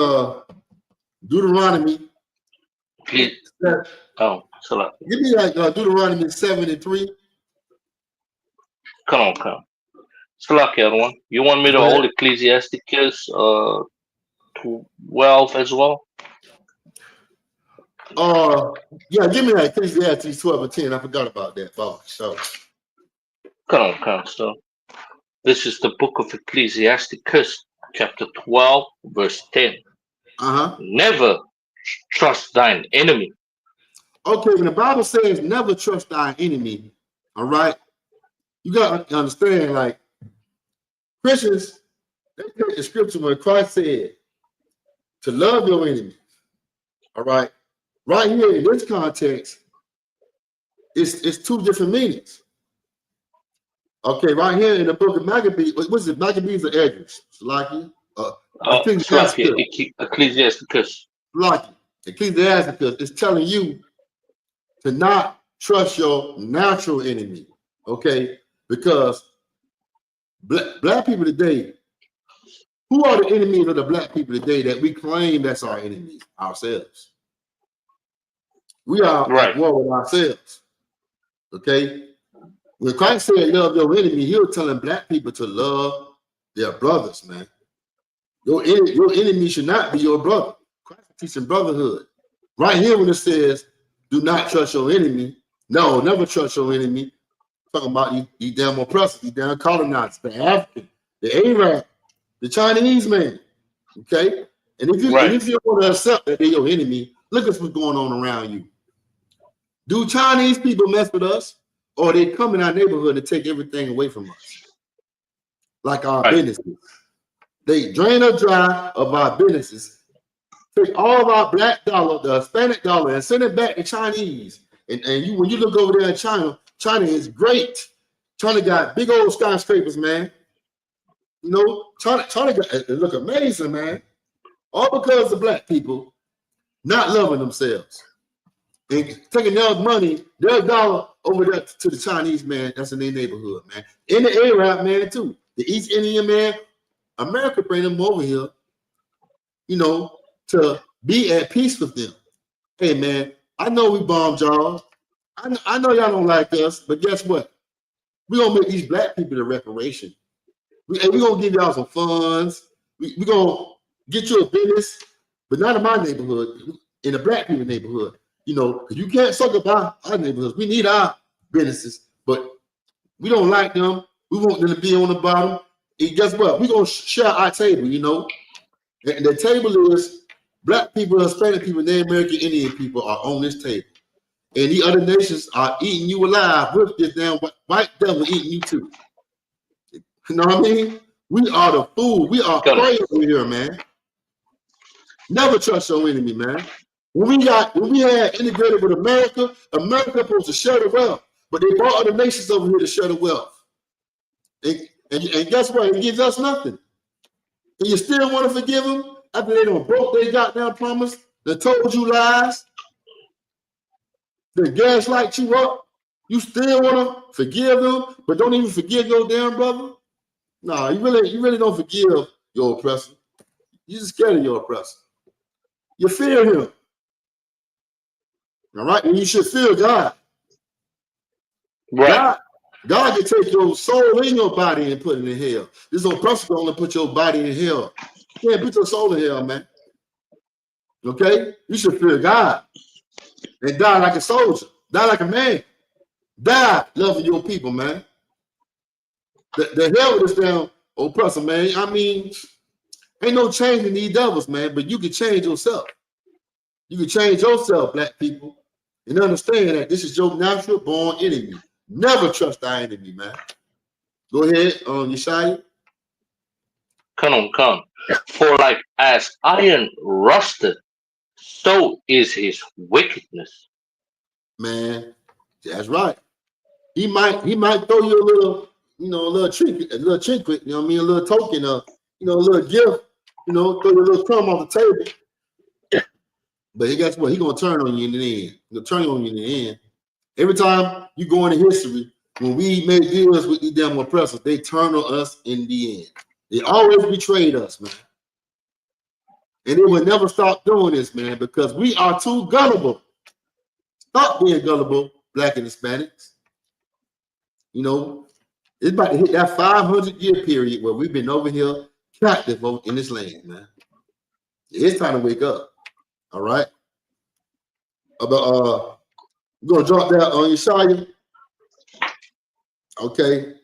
Deuteronomy. Please. Oh, so give me like Deuteronomy 7:3. come on. Slack, everyone. You want me to hold Ecclesiasticus 12 as well? Yeah, give me that Ecclesiastes 12:10. I forgot about that. So Come on. So this is the book of Ecclesiasticus, chapter 12, verse 10. Never trust thine enemy. Okay, when the Bible says never trust thine enemy, all right, you gotta understand, like Christians, they take the scripture where Christ said to love your enemy. All right. Right here in this context, it's two different meanings. Okay, right here in the book of Maccabees, what's it? Maccabees or Esdras? Salaki? Ecclesiasticus. Salaki. Ecclesiasticus is telling you to not trust your natural enemy. Okay, because black people today, who are the enemies of the black people today that we claim that's our enemies? Ourselves. We are at war with ourselves. Okay? When Christ said love your enemy, he was telling black people to love their brothers, man. Your enemy should not be your brother. Christ is teaching brotherhood. Right here when it says, do not trust your enemy. No, never trust your enemy. Talking about these damn oppressors, these damn colonizers, the African, the Arab, the Chinese man. Okay? And if you want to accept that they're your enemy, look at what's going on around you. Do Chinese people mess with us, or they come in our neighborhood and take everything away from us? Like our businesses. They drain us dry of our businesses, take all of our black dollar, the Hispanic dollar, and send it back to Chinese. And when you look over there in China, China is great. China got big old skyscrapers, man. You know, China got, it look amazing, man. All because of black people not loving themselves. And taking their money, their dollar over there to the Chinese man that's in their neighborhood, man. In the Arab man too. The East Indian man, America bring them over here, you know, to be at peace with them. Hey man, I know we bombed y'all. I know y'all don't like us, but guess what? We're gonna make these black people the reparation. We're gonna give y'all some funds. We're gonna get you a business, but not in my neighborhood, in the black people neighborhood. You know, because you can't suck up our neighborhoods. We need our businesses, but we don't like them. We want them to be on the bottom. And guess what? We're going to share our table, you know. And the table is black people, Hispanic people, Native American Indian people are on this table. And the other nations are eating you alive with this damn white devil eating you too. You know what I mean? We are the food. We are prey over here, man. Never trust your enemy, man. When we had integrated with America, America supposed to share the wealth, but they brought other nations over here to share the wealth. And guess what? It gives us nothing. And you still want to forgive them after they done broke their goddamn promise, they told you lies, they gaslight you up. You still want to forgive them, but don't even forgive your damn brother? No, you really don't forgive your oppressor. You're just scared of your oppressor. You fear him. All right, and you should fear God. Right. God can take your soul in your body and put it in hell. This oppressor can only put your body in hell. You can't put your soul in hell, man. Okay? You should fear God and die like a soldier, die like a man, die loving your people, man. The hell with this damn oppressor, man. I mean, ain't no changing these devils, man, but you can change yourself. You can change yourself, black people, and understand that this is your natural born enemy. Never trust our enemy, man. Go ahead, Yeshaya. Come. For like as iron rusted, so is his wickedness. Man, that's right. He might throw you a little, a little trinket, you know what I mean, a little token, a little gift, throw you a little crumb on the table. But guess what? He gonna turn on you in the end. He'll turn on you in the end. Every time you go into history, when we made deals with these damn oppressors, they turn on us in the end. They always betrayed us, man. And they will never stop doing this, man, because we are too gullible. Stop being gullible, black and Hispanics. It's about to hit that 500-year period where we've been over here captive in this land, man. It's time to wake up. All right. We're gonna drop that on Yeshaya. Okay.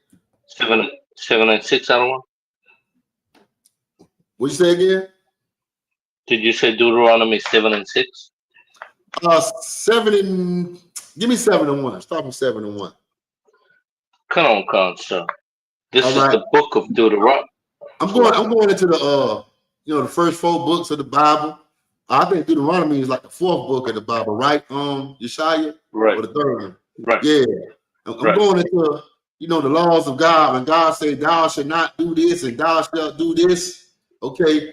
7 and 6, I don't know. What you say again? Did you say Deuteronomy 7 and 6? 7 and give me 7 and 1. Start from 7 and 1. Come on, sir. This All is right. the book of Deuteronomy. I'm going into the the first 4 books of the Bible. I think Deuteronomy is like the 4th book of the Bible, right? Yeshaya? Right. Or the 3rd one? Right. Yeah. I'm going into the laws of God. When God said, "Thou shalt not do this, and thou shalt do this." Okay.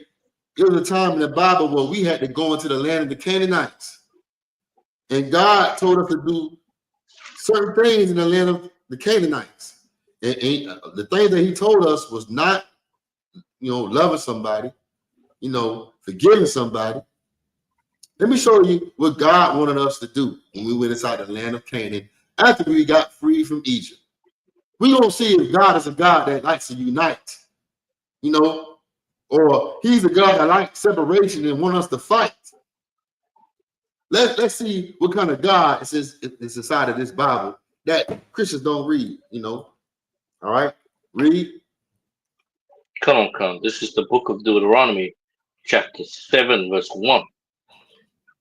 There was a time in the Bible where we had to go into the land of the Canaanites. And God told us to do certain things in the land of the Canaanites. And the thing that he told us was not, loving somebody, forgiving somebody. Let me show you what God wanted us to do when we went inside the land of Canaan after we got free from Egypt. We're going to see if God is a God that likes to unite, or he's a God that likes separation and wants us to fight. Let's see what kind of God is inside of this Bible that Christians don't read, All right, read. Come. This is the book of Deuteronomy, chapter 7, verse 1.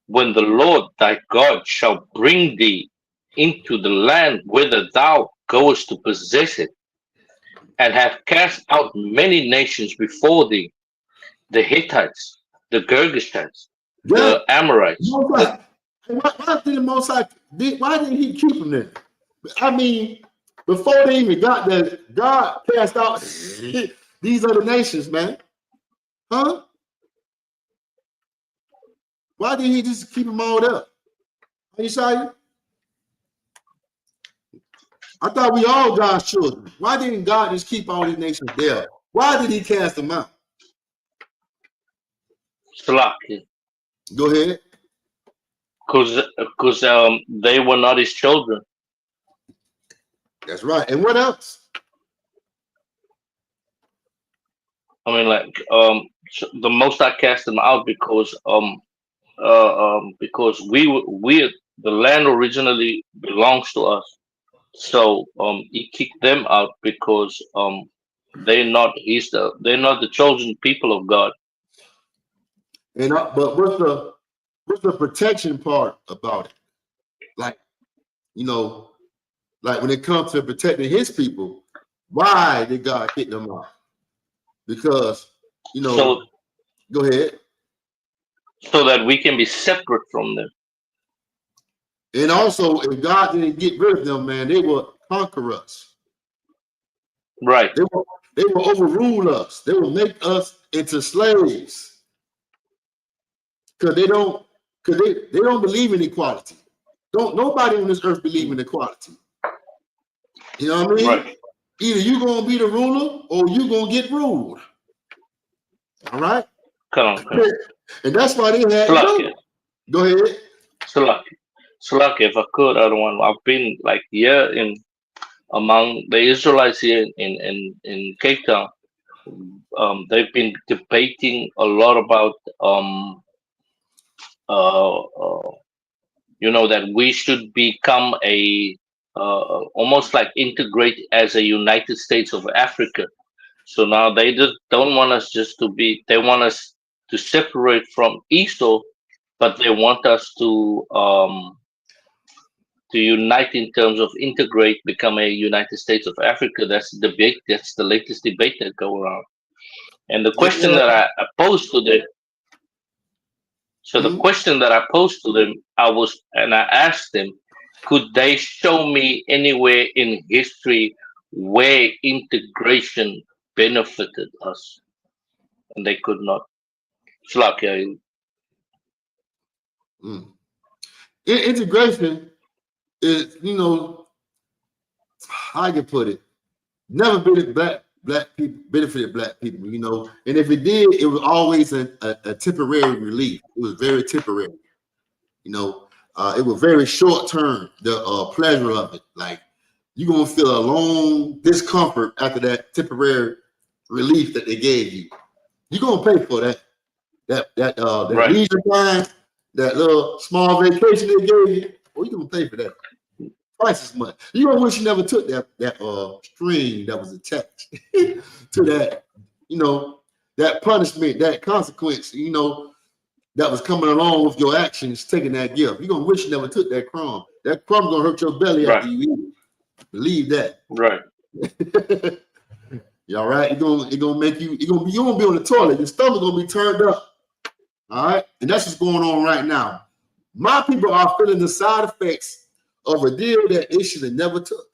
When the Lord thy God shall bring thee into the land whither thou goest to possess it, and have cast out many nations before thee, the Hittites, the Girgashites, the Amorites. Why did the Most High? Why didn't he keep them there? I mean, before they even got there, God cast out these other nations, man. Huh? Why didn't he just keep them all there? Are you sure? I thought we all God's children. Why didn't God just keep all these nations there? Why did he cast them out? Salaki. Go ahead. Because they were not his children. That's right. And what else? I mean, the Most I cast them out because we the land originally belongs to us. So he kicked them out because they're not the chosen people of God. And but what's the protection part about it? Like, like when it comes to protecting his people, why did God kick them out? Because So go ahead. So that we can be separate from them. And also, if God didn't get rid of them, man, they will conquer us. Right. They will overrule us. They will make us into slaves. Because they don't believe in equality. Nobody on this earth believe in equality. You know what I mean? Right. Either you're gonna be the ruler or you're gonna get ruled. All right? Come on. And that's why they had Go ahead. Salaki, if I could, I don't want. I've been like among the Israelites here in Cape Town. they've been debating a lot about uh, uh, that we should become a almost like integrate as a United States of Africa. So now they just don't want us just to be. They want us to separate from ESO, but they want us to unite in terms of integrate, become a United States of Africa. That's the debate. That's the latest debate that go around. And the question Yeah. that I posed to them. So the Mhm. question that I posed to them, I asked them, could they show me anywhere in history where integration benefited us? And they could not. It's like, Mm. Integration is, how I can put it, never black people benefited black people, and if it did, it was always a temporary relief. It was very temporary, it was very short term. The pleasure of it, like you're gonna feel a long discomfort after that temporary relief that they gave you. You're gonna pay for that right, leisure time, that little small vacation they gave you. Well, you're gonna pay for that twice as much. You gonna wish you never took that string that was attached to that, that punishment, that consequence, that was coming along with your actions, taking that gift. You're gonna wish you never took that crumb. That crumb gonna hurt your belly after right, you eat it. Believe that. right, You all right? It gonna make you. You gonna be on the toilet. Your stomach gonna be turned up. All right, and that's what's going on right now. My people are feeling the side effects of a deal that they should have never took.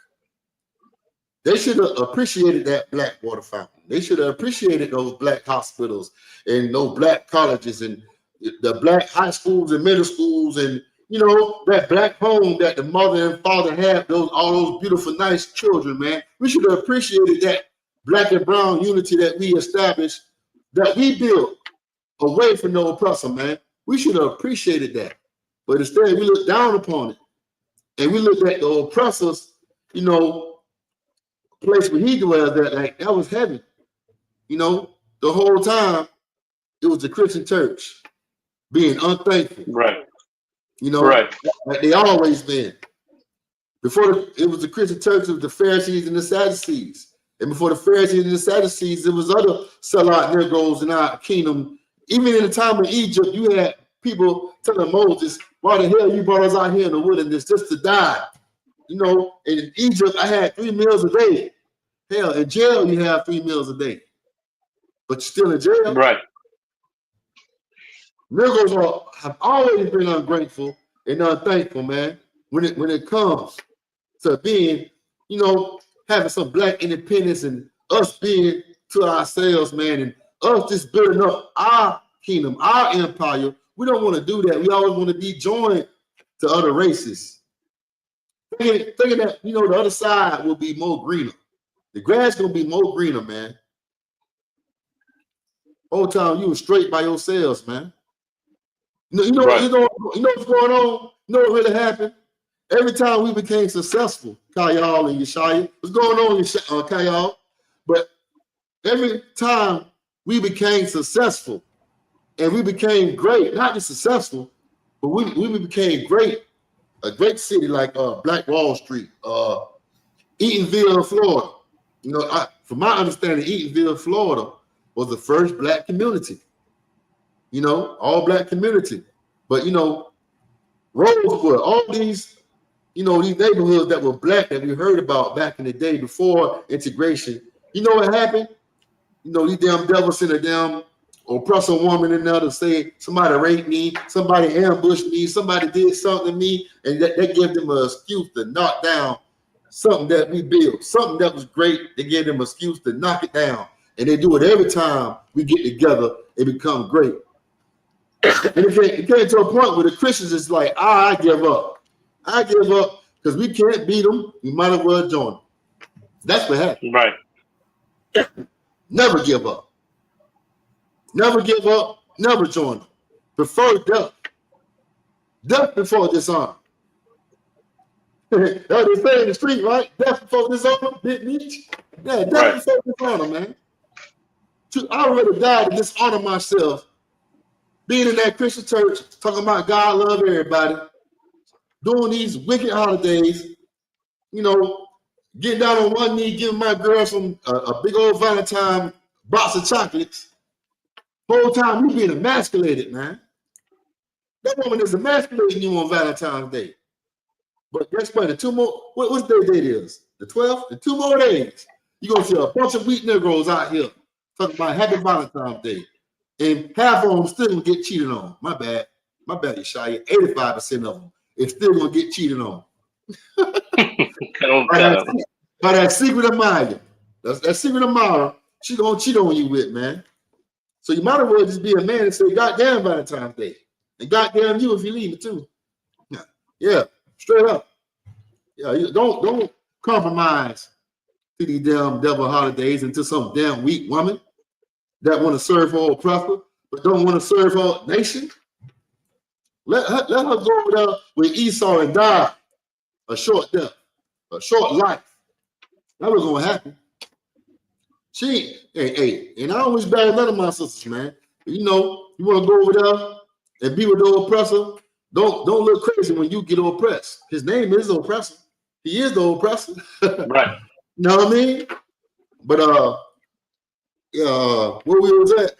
They should have appreciated that black water fountain. They should have appreciated those black hospitals and those black colleges and the black high schools and middle schools and that black home that the mother and father had, all those beautiful, nice children, man. We should have appreciated that black and brown unity that we established, that we built away from no oppressor, man. We should have appreciated that. But instead, we look down upon it. And we looked at the oppressors, place where he dwells at, like that was heaven. The whole time it was the Christian church being unthankful, right, you know, right, like they always been. Before it was the Christian church, it was the Pharisees and the Sadducees. And before the Pharisees and the Sadducees, there was other sellout Negroes in our kingdom. Even in the time of Egypt, you had people telling Moses, why the hell you brought us out here in the wilderness just to die? And in Egypt, I had 3 meals a day. Hell, in jail, you have 3 meals a day. But you're still in jail. right, Negroes have always been ungrateful and unthankful, man, when it comes to being, having some black independence and us being to ourselves, man, and us just building up our kingdom, our empire. We don't want to do that. We always want to be joined to other races. Thinking that, the other side will be more greener. The grass going to be more greener, man. Whole time you were straight by yourselves, man. right, You know what's going on? You know what really happened? Every time we became successful, Kayal and Yeshaya, what's going on, Kayal? But every time we became successful and we became great, not just successful, but we became great, a great city like Black Wall Street, Eatonville, Florida. From my understanding, Eatonville, Florida was the first black community. All black community. But Rosewood, all these, these neighborhoods that were black that we heard about back in the day before integration. You know what happened? These damn devils sent a damn oppressor woman in there to say somebody raped me, somebody ambushed me, somebody did something to me, and that gave them an excuse to knock down something that we built, something that was great. They gave them an excuse to knock it down. And they do it every time we get together and become great. And it came to a point where the Christians is like, I give up. I give up because we can't beat them. We might as well join them. That's what happened. right. Never give up. Never give up. Never join them. Prefer death. Death before dishonor. That's what they say in the street, right? Death before dishonor. Big meat. Yeah, death Right. before dishonor, man. I would rather die than dishonor myself being in that Christian church, talking about God love everybody, doing these wicked holidays, you know, getting down on one knee, giving my girl a big old Valentine box of chocolates. Whole time you being emasculated, man. That woman is emasculating you on Valentine's Day. But guess what? What's the date is? The 12th? In 2 more days, you're going to see a bunch of weak Negroes out here talking about Happy Valentine's Day. And half of them still going to get cheated on. My bad, Yeshaya. 85% of them is still going to get cheated on. By that secret admirer. That secret admirer, she going to cheat on you with, man. So you might as well just be a man and say, goddamn Valentine's Day. And goddamn you if you leave it too. Yeah, straight up. Yeah, don't compromise to these damn devil holidays into some damn weak woman that want to serve her oppressor, but don't want to serve her nation. Let her go over there with Esau and die a short death, a short life. That was gonna happen. And I always bag none of my sisters, man. You know, you want to go over there and be with the oppressor. Don't look crazy when you get oppressed. His name is the oppressor. He is the oppressor. Right. You know what I mean? But where we was at?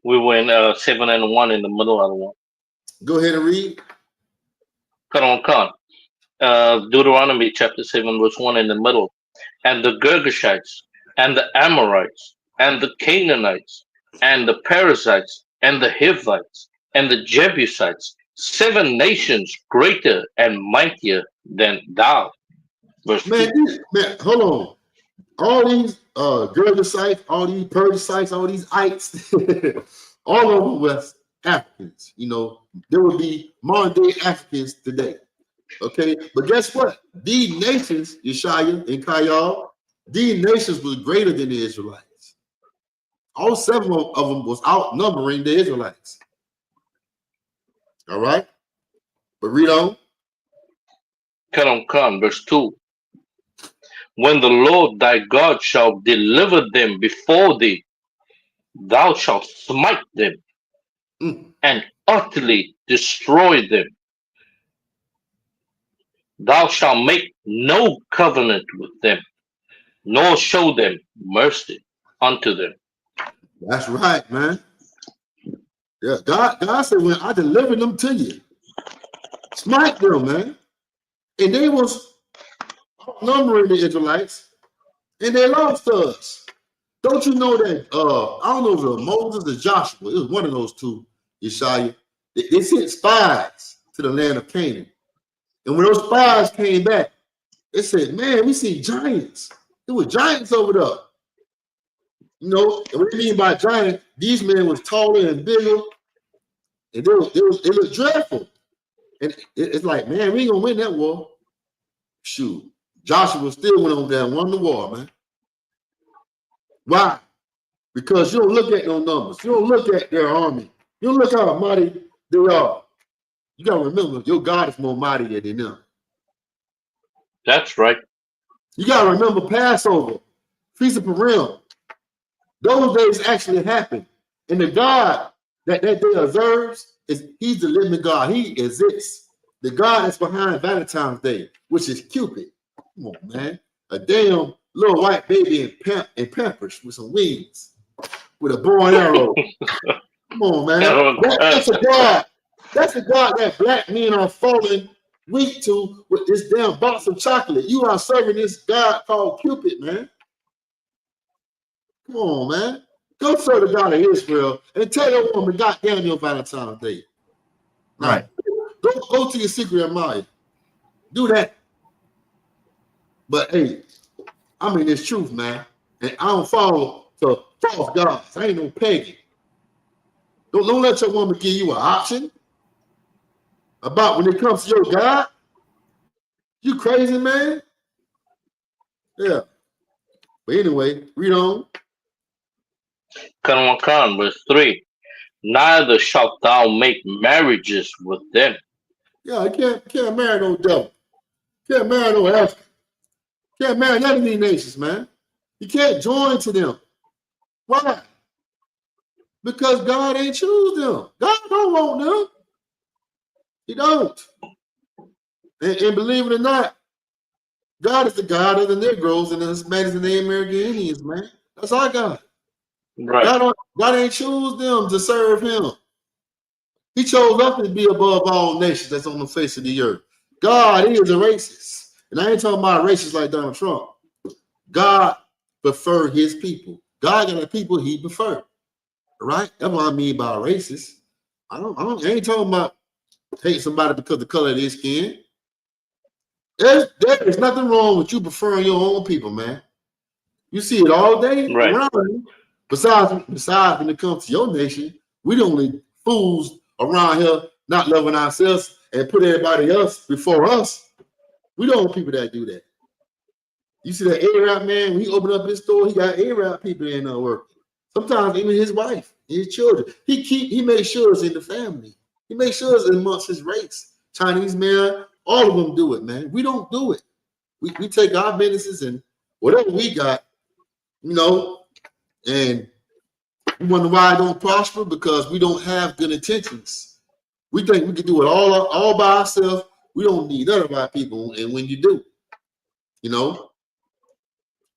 We were in 7-1 in the middle of the one. Go ahead and read. Come on. Deuteronomy chapter 7, verse 1 in the middle. And the Girgashites, and the Amorites, and the Canaanites, and the Perizzites, and the Hivites, and the Jebusites, 7 nations greater and mightier than thou. Verse man, hold on. All these Girgashites, all these Perizzites, all these ites, all of them were Africans. You know, there would be modern day Africans today. Okay, but guess what? These nations, Yeshaya and Kayal, these nations was greater than the Israelites. All 7 of them was outnumbering the Israelites. All right, but read on. Come, verse 2. When the Lord thy God shall deliver them before thee, thou shalt smite them and utterly destroy them. Thou shalt make no covenant with them, nor show them mercy unto them. That's right, man. Yeah, God said, when I deliver them to you, smite them, man. And they was outnumbering the Israelites, and they lost to us. Don't you know that, I don't know if it was Moses or Joshua, it was one of those two, Yeshaya. They sent spies to the land of Canaan. And when those spies came back, they said, man, we see giants. There were giants over there. You know, and what do you mean by giant? These men was taller and bigger, and they looked dreadful. And it's like, man, we ain't gonna win that war. Shoot, Joshua still went over there and won the war, man. Why? Because you don't look at no numbers. You don't look at their army. You don't look how mighty they are. You gotta remember, your God is more mightier than them. That's right. You gotta remember Passover, Feast of Purim. Those days actually happened. And the God that day observes, he's the living God. He exists. The God that's behind Valentine's Day, which is Cupid. Come on, man. A damn little white baby in Pampers with some wings, with a bow and arrow. Come on, man. That's a God. That's the God that black men are falling weak to with this damn box of chocolate. You are serving this God called Cupid, man. Come on, man. Go serve the God of Israel and tell your woman, goddamn your Valentine's Day. Right. Go to your secret admirer. Do that. But hey, I mean it's truth, man. And I don't fall to false gods. I ain't no pagan. Don't let your woman give you an option about when it comes to your God. You crazy, man? Yeah. But anyway, read on. Come, verse 3. Neither shalt thou make marriages with them. Yeah, you can't marry no devil. Can't marry no African. Can't marry none of these nations, man. You can't join to them. Why? Because God ain't choose them. God don't want them. He don't. And believe it or not, God is the God of the Negroes and the man is the American Indians, man. That's our God. Right. God ain't choose them to serve him. He chose us to be above all nations that's on the face of the earth. God is a racist. And I ain't talking about racist like Donald Trump. God prefer his people. God got the people he prefer. Right? That's what I mean by racist. I ain't talking about hate somebody because of the color of their skin. There is nothing wrong with you preferring your own people, man. You see it all day around you. Besides when it comes to your nation, we the only fools around here not loving ourselves and put everybody else before us. We the only people that do that. You see that Arab man, when he opened up his store, he got Arab people in there working. Sometimes even his wife, his children. He makes sure it's in the family. He makes sure it's amongst his race. Chinese man, all of them do it, man. We don't do it. We take our businesses and whatever we got, you know, and we wonder why I don't prosper because we don't have good intentions. We think we can do it all by ourselves. We don't need none of our people. And when you do, you know,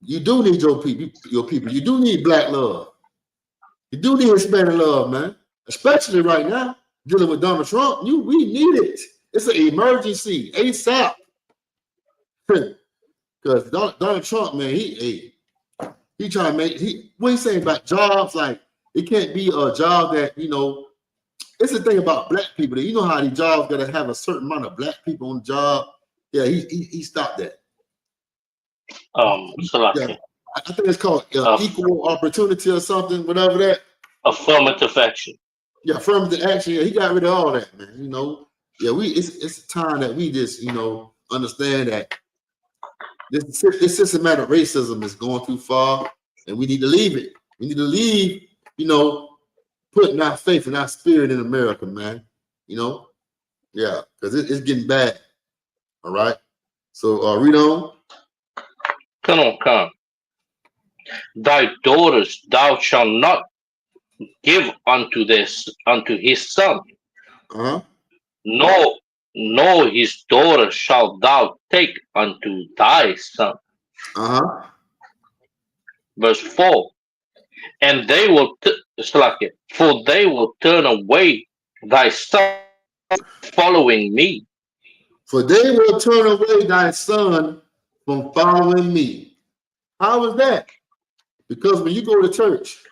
you do need your people. You do need black love. You do need Hispanic love, man. Especially right now, dealing with Donald Trump. We need it. It's an emergency, ASAP. Because Donald Trump, man, he trying to make what he's saying about jobs, like it can't be a job that, you know, it's the thing about black people. You know how these jobs gotta have a certain amount of black people on the job. Yeah, he stopped that. Yeah, I think it's called equal opportunity or something, whatever that. Affirmative action. Yeah, affirmative action. Yeah, he got rid of all that, man. You know, yeah, it's time that we just, you know, understand that this systematic racism is going too far, and we need to leave it. We need to leave, you know, putting our faith and our spirit in America, man. You know, yeah, because it's getting bad. All right. So read on. Come. Thy daughters thou shalt not give unto his son, nor his daughter shalt thou take unto thy son. Verse 4. And they will for they will turn away thy son following me. For they will turn away thy son from following me. How is that? Because when you go to church,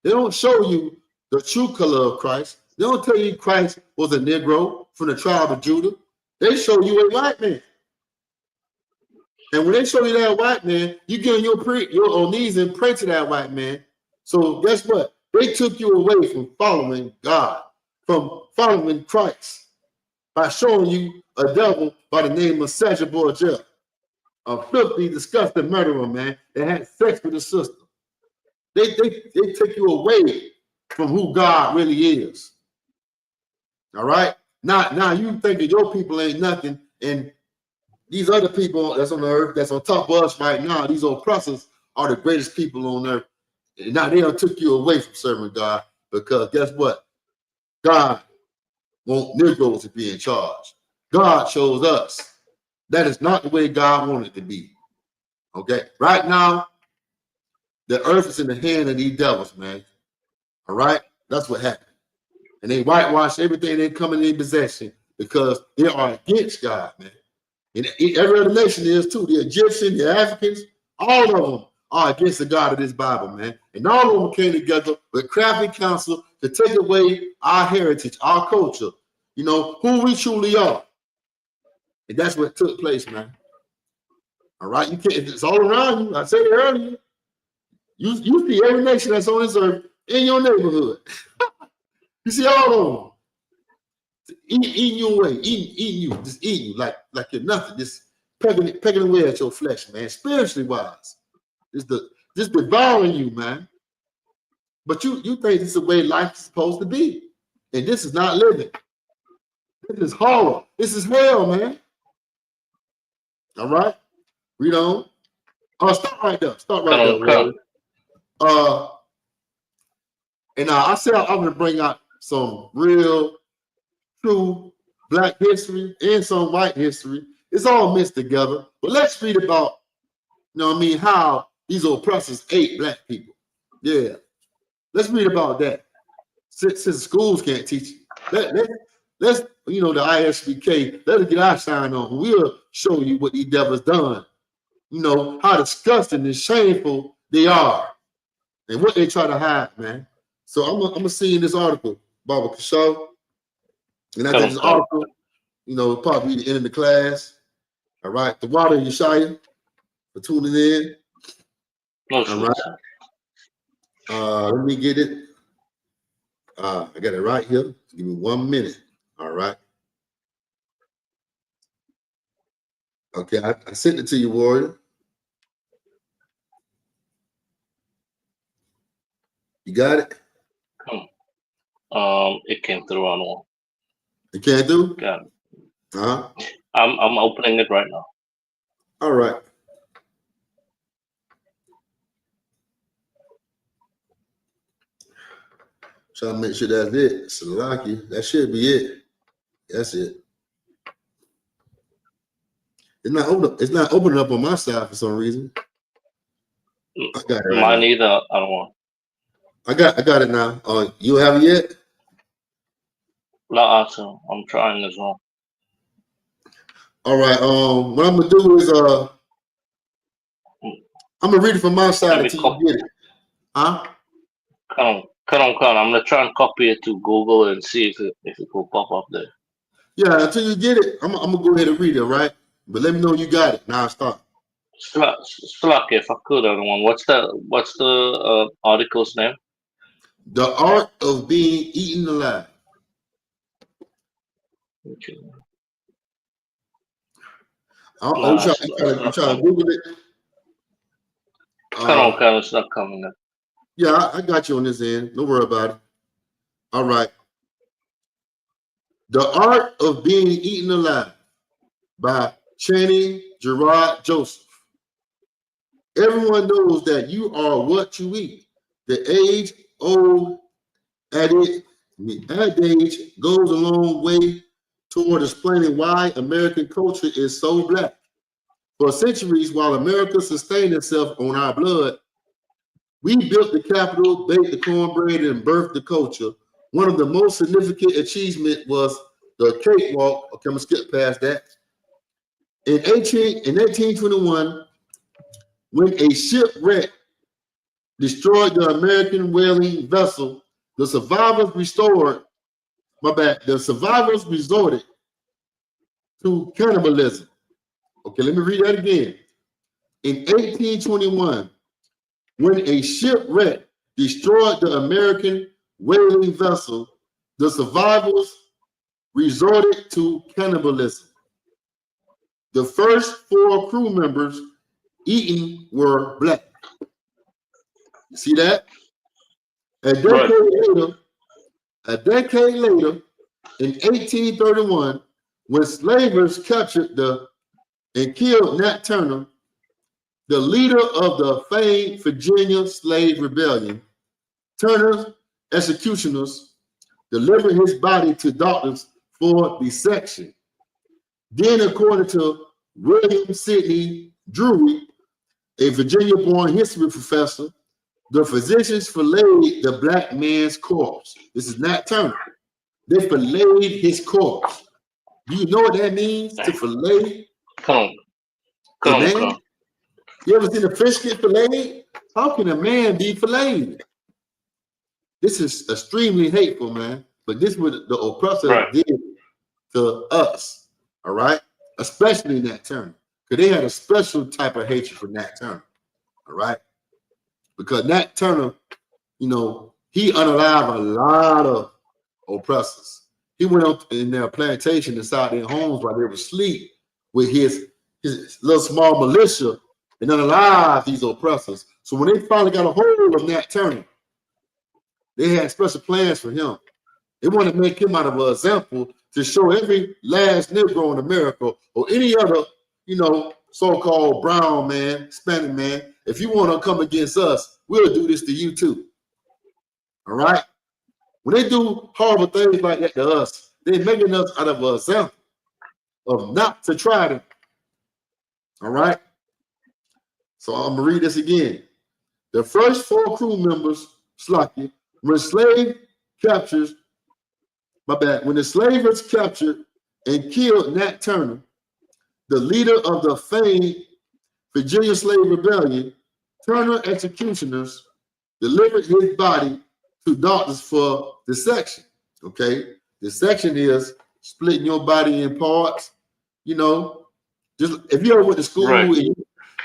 they don't show you the true color of Christ. They don't tell you Christ was a Negro from the tribe of Judah. They show you a white man. And when they show you that white man, you get on your knees and pray to that white man. So guess what? They took you away from following God, from following Christ, by showing you a devil by the name of Saja Borgel, a filthy, disgusting murderer, man, that had sex with his sister. They take you away from who God really is. All right? Now you thinking your people ain't nothing, and these other people that's on the earth, that's on top of us right now, these oppressors are the greatest people on earth. And now they done took you away from serving God, because guess what? God want Negroes to be in charge. God chose us. That is not the way God wanted it to be. Okay? Right now, the earth is in the hand of these devils, man. All right? That's what happened. And they whitewash everything they come in their possession because they are against God, man. And every other nation is too. The Egyptians, the Africans, all of them are against the God of this Bible, man. And all of them came together with crafty counsel to take away our heritage, our culture, you know, who we truly are. And that's what took place, man. All right? You can't, it's all around you. I said it earlier. You see every nation that's on this earth in your neighborhood. You see all of them eating you away, eating you, just eating you like you're nothing, just pecking away at your flesh, man. Spiritually wise, just devouring you, man. But you think this is the way life is supposed to be, and this is not living. This is horror. This is hell, man. All right, read on. Start right there. Start right there. And I said I'm going to bring out some real, true Black history and some white history. It's all mixed together. But let's read about, you know what I mean, how these oppressors ate Black people. Yeah. Let's read about that. Since schools can't teach it. Let's, you know, the ISBK, let us get our shine on. We'll show you what these devils done. You know, how disgusting and shameful they are and what they try to hide, man. So I'm gonna see in this article, Baba Kashaw. And after this article, you know, probably the end of the class. All right. The water Yeshaya for tuning in. All right. Let me get it. I got it right here. Give me 1 minute. All right. Okay, I sent it to you, Warrior. You got it? It came through on one. It came through? Got it. Uh-huh. I'm opening it right now. All right. Trying to make sure that's it. Salaki. That should be it. That's it. It's not opening up on my side for some reason. I got it right Mine now. either. I don't want. I got it now. You have it yet? No, awesome. I'm trying as well. All right. What I'm gonna do is I'm gonna read it from my side until you get it. Huh? Come on. I'm gonna try and copy it to Google and see if it will pop up there. Yeah, until you get it, I'm gonna go ahead and read it, right? But let me know you got it. Now I start. Slack, if I could, everyone. What's the article's name? The Art of Being Eaten Alive. Okay. I'm trying to Google it. Come on, it's not coming up. Yeah, I got you on this end. Don't worry about it. All right. The Art of Being Eaten Alive by Channing Gerard Joseph. Everyone knows that you are what you eat. The age-old adage goes a long way toward explaining why American culture is so Black. For centuries, while America sustained itself on our blood, we built the Capitol, baked the cornbread, and birthed the culture. One of the most significant achievements was the cakewalk. Okay, I'm gonna skip past that. In 1821, when a shipwreck destroyed the American whaling vessel, the survivors resorted to cannibalism. Okay, let me read that again. In 1821, when a shipwreck destroyed the American whaling vessel, the survivors resorted to cannibalism. The first 4 crew members eaten were Black. You see that? A decade later, in 1831, when slavers captured and killed Nat Turner, the leader of the famed Virginia slave rebellion, Turner's executioners delivered his body to doctors for dissection. Then, according to William Sidney Drury, a Virginia-born history professor, the physicians filleted the Black man's corpse. This is Nat Turner. They filleted his corpse. Do you know what that means, to fillet? Come on. You ever seen a fish get filleted? How can a man be filleted? This is extremely hateful, man. But this is what the oppressor did to us, all right? Especially Nat Turner. Because they had a special type of hatred for Nat Turner, all right? Because Nat Turner, you know, he unalived a lot of oppressors. He went up in their plantation inside their homes while they were asleep with his little small militia and unalived these oppressors. So when they finally got a hold of Nat Turner, they had special plans for him. They wanted to make him out of an example to show every last Negro in America or any other, you know, so-called brown man, Hispanic man, if you want to come against us, we'll do this to you too. All right. When they do horrible things like that to us, they're making us out of an example of not to try them. All right. So I'm gonna read this again. The first 4 crew members, Slucky, when slave captures, my bad, when the slavers captured and killed Nat Turner, the leader of the famed Virginia Slave Rebellion, Turner executioners delivered his body to doctors for dissection. Okay, dissection is splitting your body in parts. You know, just if you ever went to school Right. and you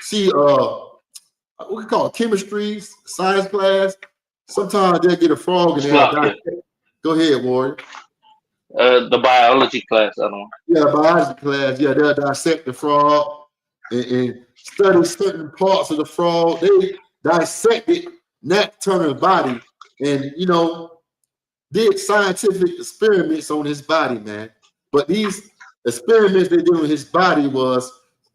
see what we call it, chemistry, science class, sometimes they'll get a frog and they'll Slock, dissect. Go ahead, Warrior. the biology class, I don't know. Yeah, biology class. Yeah, they'll dissect the frog and study certain parts of the frog. They dissected Nat Turner's body and, you know, did scientific experiments on his body, man. But these experiments they did on his body was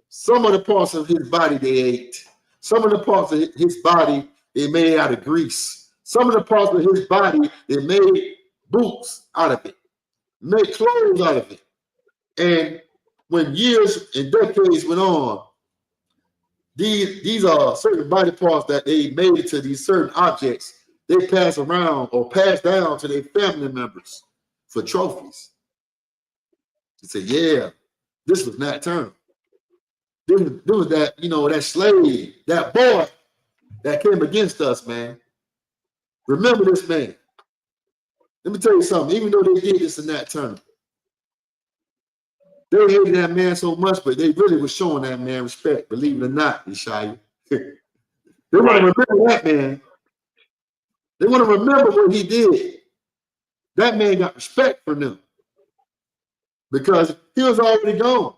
some of the parts of his body they ate. Some of the parts of his body they made out of grease. Some of the parts of his body they made boots out of it, made clothes out of it. And when years and decades went on, these are certain body parts that they made into these certain objects they pass around or pass down to their family members for trophies. They say, yeah, this was Nat Turner. This was that, you know, that slave, that boy that came against us, man. Remember this man. Let me tell you something. Even though they did this to Nat Turner, they hated that man so much, but they really were showing that man respect. Believe it or not, Ishaya. They want to remember that man. They want to remember what he did. That man got respect from them because he was already gone.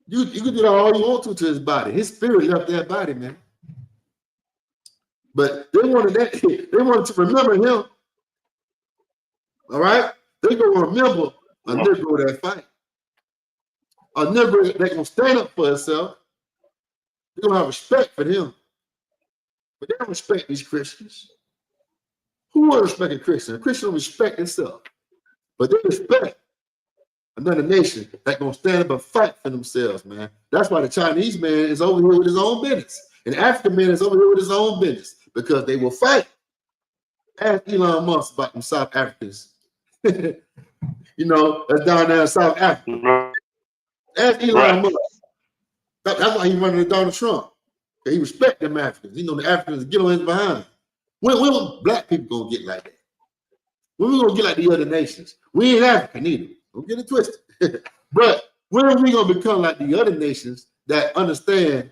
You can do all you want to his body. His spirit left that body, man. But they wanted that. They wanted to remember him. All right, they gonna remember a Negro that fight, a Negro that gonna stand up for himself. They're gonna have respect for him, but they don't respect these Christians. Who will respect a Christian? A Christian don't respect himself, but they respect another nation that gonna stand up and fight for themselves, man. That's why the Chinese man is over here with his own business, and the African man is over here with his own business because they will fight. Ask Elon Musk about them South Africans. You know, that's down there in South Africa. Ask Elon Musk. That's why he running with Donald Trump. He respect them Africans. You know, the Africans get on his behind. When black people gonna get like that? When we gonna get like the other nations? We ain't African either. Don't get it twisted. But when are we gonna become like the other nations that understand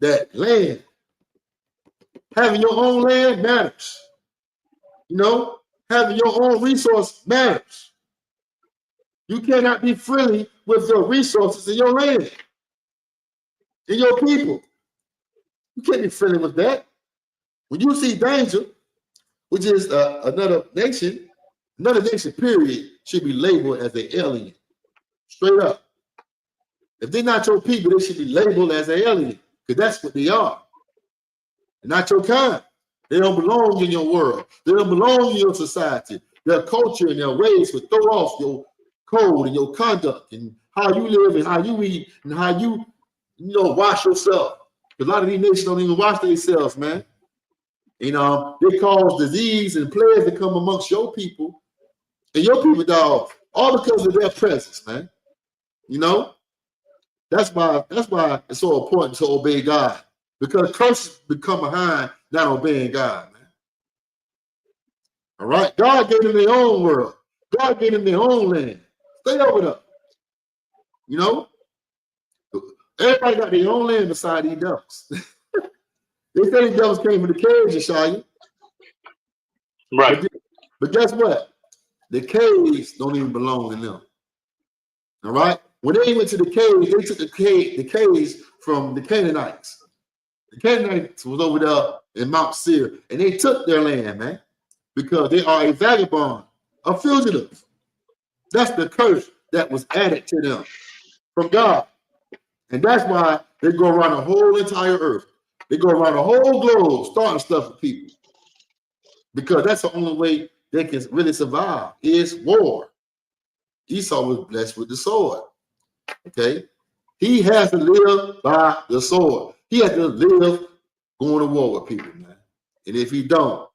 that land, having your own land matters? You know, having your own resource matters. You cannot be friendly with your resources in your land, in your people. You can't be friendly with that. When you see danger, which is another nation, period, should be labeled as an alien. Straight up. If they're not your people, they should be labeled as an alien, because that's what they are. They're not your kind. They don't belong in your world. They don't belong in your society. Their culture and their ways would throw off your code and your conduct and how you live and how you eat and how you wash yourself. Because a lot of these nations don't even wash themselves, man. You know, they cause disease and plagues to come amongst your people and your people, dog, all because of their presence, man. You know, that's why it's so important to obey God, because curses become behind not obeying God, man. All right, God gave them their own world. God gave them their own land. Stay over there. You know, everybody got their own land beside these devils. They say these devils came from the caves, Yeshaya. Right. But guess what? The caves don't even belong to them. All right? When they went to the caves, they took the caves from the Canaanites. The Canaanites was over there in Mount Seir, and they took their land, man, because they are a vagabond, a fugitive. That's the curse that was added to them from God. And that's why they go around the whole entire earth. They go around the whole globe, starting stuff with people. Because that's the only way that can really survive is war. Esau was blessed with the sword. Okay, he has to live by the sword. He has to live going to war with people, man. And if he don't,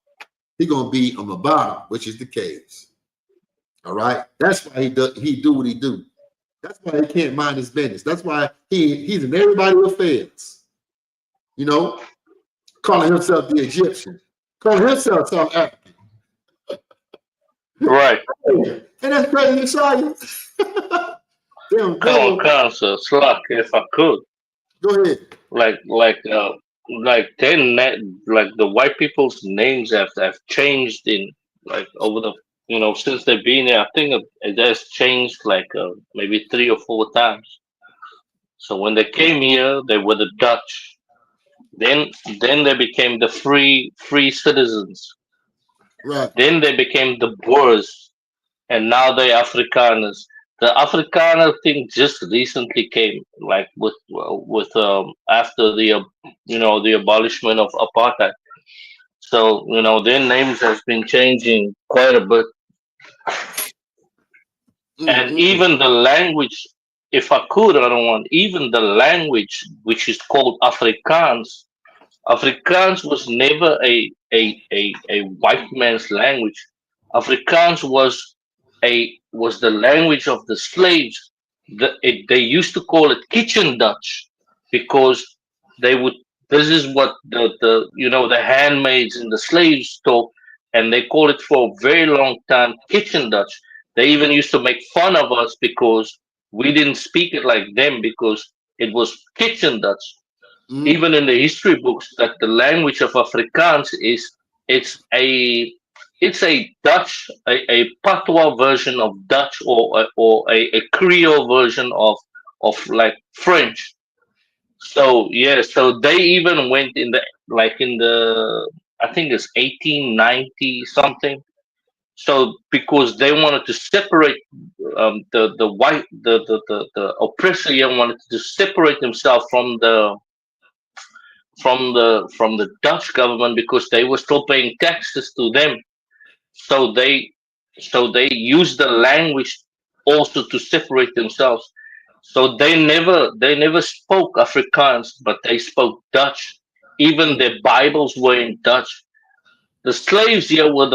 he gonna be on the bottom, which is the caves. All right, that's why he do what he do. That's why he can't mind his business. That's why he's in everybody's affairs. You know, calling himself the Egyptian, calling himself South African. Right. And that's crazy, Shia. Damn, Come on, devil. counsel, Slack, if I could. Go ahead. Like, like, uh, like like the white people's names have changed in like over the since they've been here. I think it has changed like maybe 3 or 4 times. So when they came here, they were the Dutch. Then then they became the free citizens. Right. Then they became the Boers, and now they're Afrikaners. The Afrikaner thing just recently came, like with after the the abolishment of apartheid. So their names has been changing quite a bit, and Mm-mm. even the language. If I could, I don't want even the language which is called Afrikaans. Afrikaans was never a white man's language. Afrikaans was the language of the slaves. They used to call it kitchen Dutch because they would. This is what the handmaids and the slaves talk, and they call it for a very long time kitchen Dutch. They even used to make fun of us because we didn't speak it like them because it was kitchen Dutch. Mm. Even in the history books, that the language of Afrikaans it's a it's a Dutch, a patois version of Dutch, or a Creole version of like French. So yeah, so they even went in the I think it's 1890 something. So because they wanted to separate the white the oppressor here wanted to separate himself from the Dutch government because they were still paying taxes to them. So they used the language also to separate themselves. So they never spoke Afrikaans, but they spoke Dutch. Even Mm. their Bibles were in Dutch. The slaves here were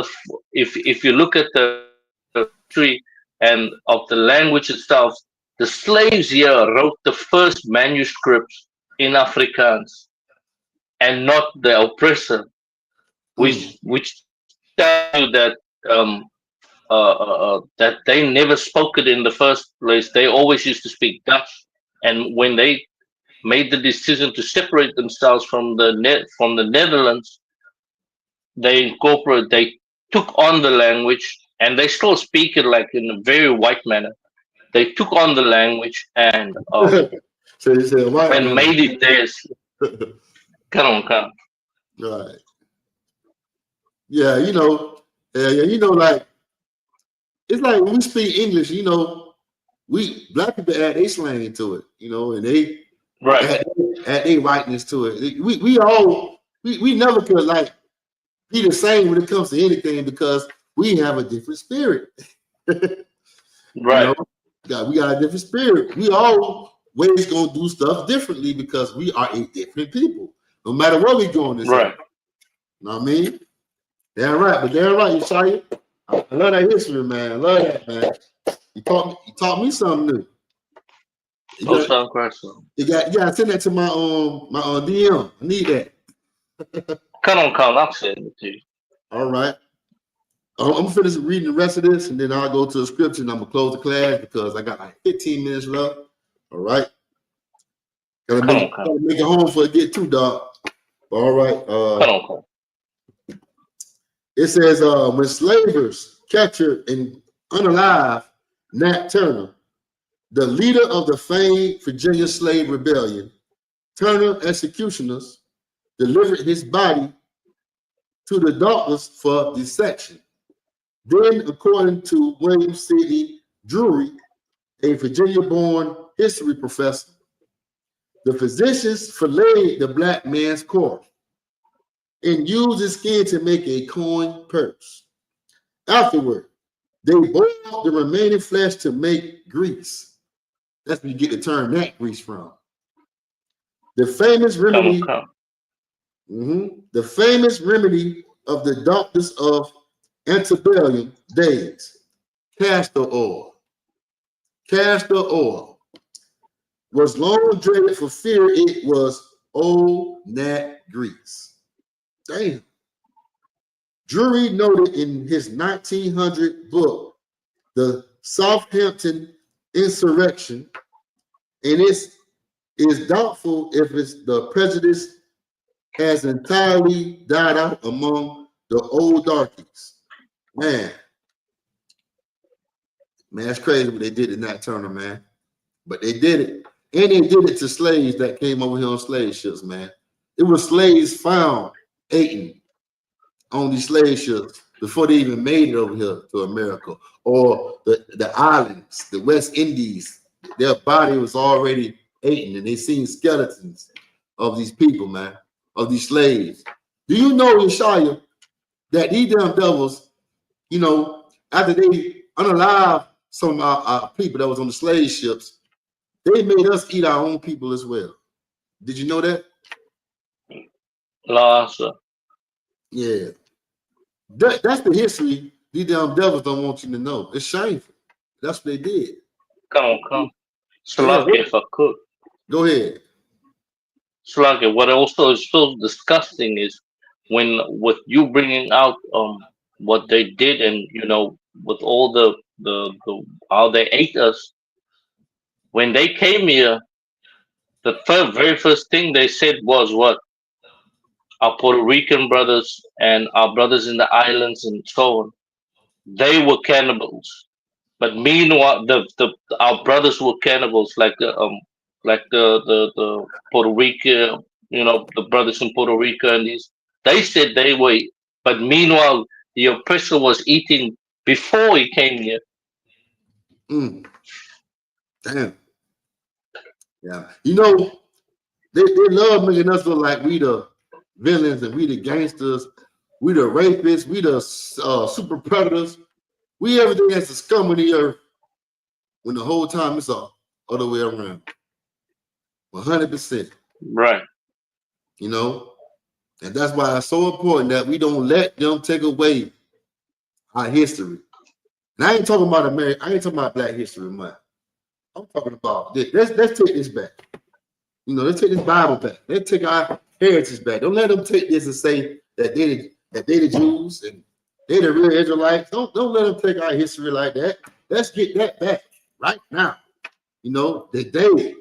if you look at the history and of the language itself, the slaves here wrote the first manuscripts in Afrikaans and not the oppressor, Mm. which tells you that that they never spoke it in the first place. They always used to speak Dutch, and when they made the decision to separate themselves from the Netherlands, they took on the language, and they still speak it like in a very white manner. They took on the language So you said white and man. made it theirs. Come on, come. Right. Yeah, like it's like when we speak English, we black people add a slang to it, and they Right, add a whiteness to it. We never could like be the same when it comes to anything because we have a different spirit. You right, know, we got a different spirit. We always gonna do stuff differently because we are a different people. No matter where we go on this earth. right. You know what I mean? Damn right, but damn right, Yeshaya. I love that history, man. I love that, man. You taught me something new. You No got sound question. you got to send that to my DM. I need that. Come on, come. I'm saying it to you. All right. I'm gonna finish reading the rest of this, and then I'll go to the scripture, and I'm gonna close the class because I got like 15 minutes left. All right. Gotta Come make on, come. gotta make it home before it get too dark. All right. Come on, come. It says when slavers captured and unalive Nat Turner, the leader of the famed Virginia slave rebellion, Turner executioners delivered his body to the doctors for dissection. Then, according to William C. Drury, a Virginia-born history professor, the physicians filleted the black man's corpse and used his skin to make a coin purse. Afterward, they boiled the remaining flesh to make grease. That's where you get the term that grease from. The famous Come, remedy, come. the famous remedy of the doctors of antebellum days, castor oil. Castor oil was long dreaded for fear it was old gnat grease. Damn. Drury noted in his 1900 book, The Southampton Insurrection, and it is doubtful if the prejudice has entirely died out among the old darkies. Man, it's crazy what they did in that Turner, man. But they did it. And they did it to slaves that came over here on slave ships, man. It was slaves found eating on these slave ships before they even made it over here to America, or the islands, the West Indies. Their body was already eaten, and they seen skeletons of these people, man, of these slaves. Do you know, Yeshaya, that these damn devils, after they unalive some people that was on the slave ships, they made us eat our own people as well. Did you know that? Lassa. Yeah. That's the history these damn devils don't want you to know. It's shameful. That's what they did. Come. Yeah, Slug, if I could. go ahead. Slug, what also is so disgusting is when with you bringing out what they did, and with all the how they ate us when they came here. The very first thing they said was what our Puerto Rican brothers and our brothers in the islands and so on, they were cannibals. But meanwhile, the our brothers were cannibals, like the Puerto Rico, the brothers in Puerto Rico and these. They said they were, but meanwhile, the oppressor was eating before he came here. Mm, damn. Yeah. They love making us look like we the villains and we the gangsters, we the rapists, we the super predators. We everything that's the scum of the earth, when the whole time it's all other way around. 100%. Right. And that's why it's so important that we don't let them take away our history. And I ain't talking about America. I ain't talking about Black History Month. I'm talking about this. Let's take this back. Let's take this Bible back. Let's take our heritage back. Don't let them take this and say that they the Jews and they the real Israelites. Don't let them take our history like that. Let's get that back right now. They did.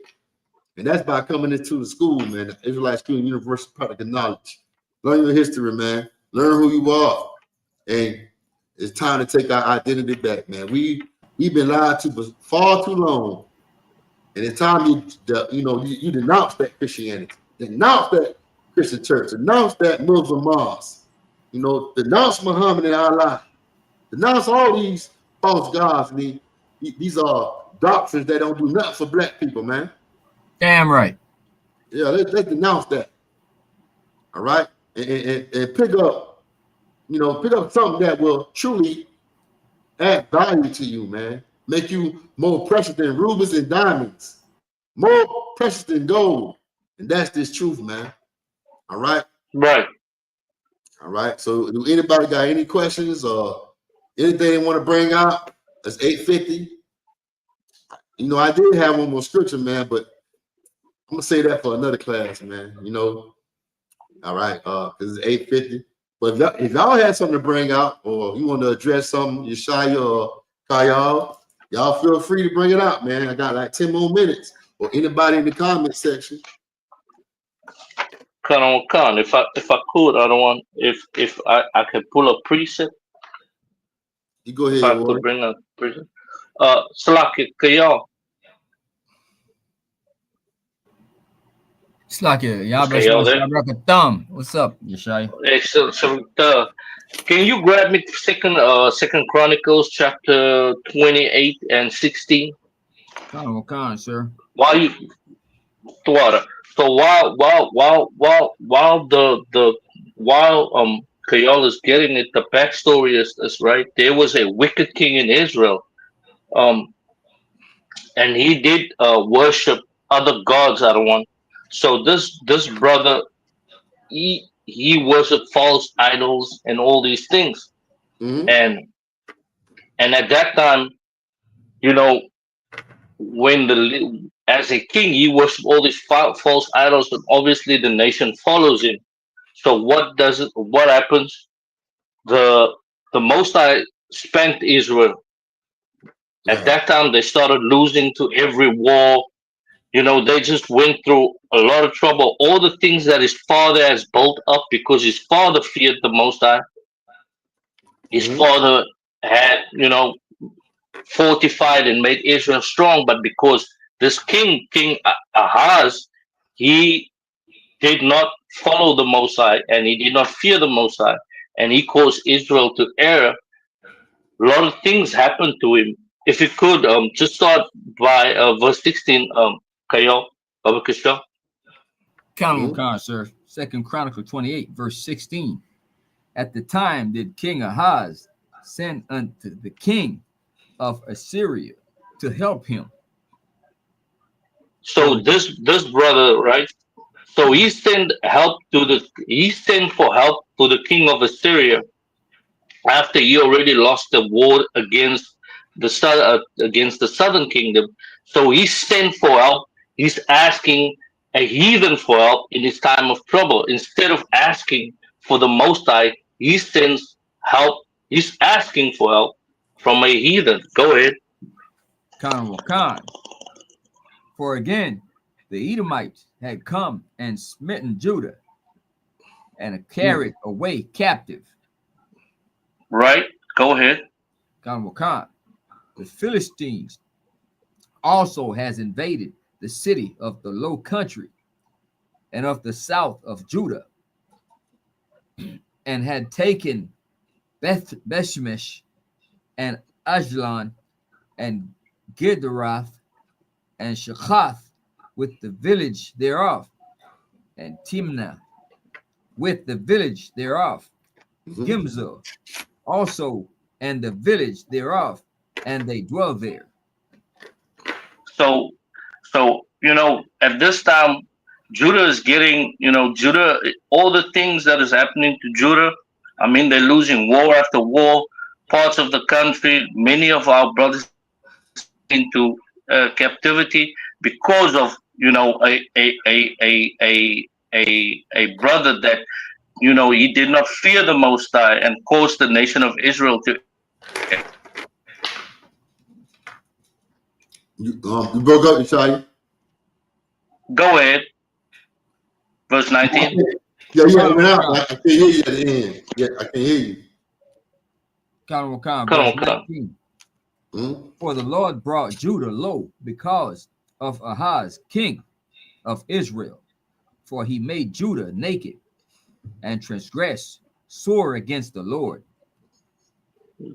And that's by coming into the school, man. The Israelite School and Universal Product of Knowledge. Learn your history, man. Learn who you are. And it's time to take our identity back, man. We've been lied to for far too long. And it's time you denounce that Christianity, denounce that Christian church, denounce that Muslim mosque, denounce Muhammad and Allah, denounce all these false gods and these are doctrines that don't do nothing for Black people, man. Damn right. Yeah, let's denounce that. All right, and pick up something that will truly add value to you, man. Make you more precious than rubies and diamonds, more precious than gold. And that's this truth, man. All right? Right. All right. So do anybody got any questions or anything they want to bring out? That's 8:50. I did have one more scripture, man, but I'm gonna say that for another class, man. All right, because it's 8:50. But if y'all had something to bring out or you want to address something, Yeshaya or Kayal, y'all feel free to bring it out, man. I got like 10 more minutes. Or anybody in the comment section. Khan, if I could, I don't want if I can pull a precept. You go ahead. If I could bring a precept. Slaki, y'all. Slaki, y'all there. thumb. What's up, Yeshaya? Excellent. Can you grab me Second Chronicles chapter 28 and 16? Khan, sir. While you water. So while Kayal is getting it, the backstory is right. There was a wicked king in Israel, um, and he did worship other gods. I don't want. So this brother, he worshiped false idols and all these things, Mm-hmm. and at that time, you know, when as a king, he worshipped all these false idols, and obviously the nation follows him. So what does it? What happens? The Most High spanked Israel. At Right. that time, they started losing to every war. You know, they just went through a lot of trouble. All the things that his father has built up because his father feared the Most High. His Mm-hmm. father had, fortified and made Israel strong. But because this King Ahaz, he did not follow the Most High and he did not fear the Most High, and he caused Israel to err. A lot of things happened to him. If you could just start by verse 16, Kayo, Babakishka. Counter Mm-hmm. Khan, sir. Second Chronicle 28, verse 16. At the time did King Ahaz send unto the king of Assyria to help him. For So this brother, right? So he sent for help to the king of Assyria after he already lost the war against against the southern kingdom. So he sent for help. He's asking a heathen for help in his time of trouble. Instead of asking for the Most High, he sends help. He's asking for help from a heathen. Go ahead. Khan. For again, the Edomites had come and smitten Judah and carried away captive. Right. Go ahead. Khan. The Philistines also has invaded the city of the low country and of the south of Judah, and had taken Bethshemesh and Ajlan and Gederath and Shekhath with the village thereof, and Timnah with the village thereof, Mm-hmm. Gimzo also and the village thereof, and they dwell there. So at this time, Judah is getting, Judah, all the things that is happening to Judah. I mean, they're losing war after war. Parts of the country, many of our brothers into captivity because of a brother that he did not fear the Most High and caused the nation of Israel to You broke up, Yeshaya. go ahead. Verse 19. Yeah, yeah, it went out. Khan, I can't hear you at the end. Yeah, I can hear you. Khan, Come verse on, come. 19. Mm-hmm. For the Lord brought Judah low because of Ahaz, king of Israel, for he made Judah naked and transgressed sore against the Lord.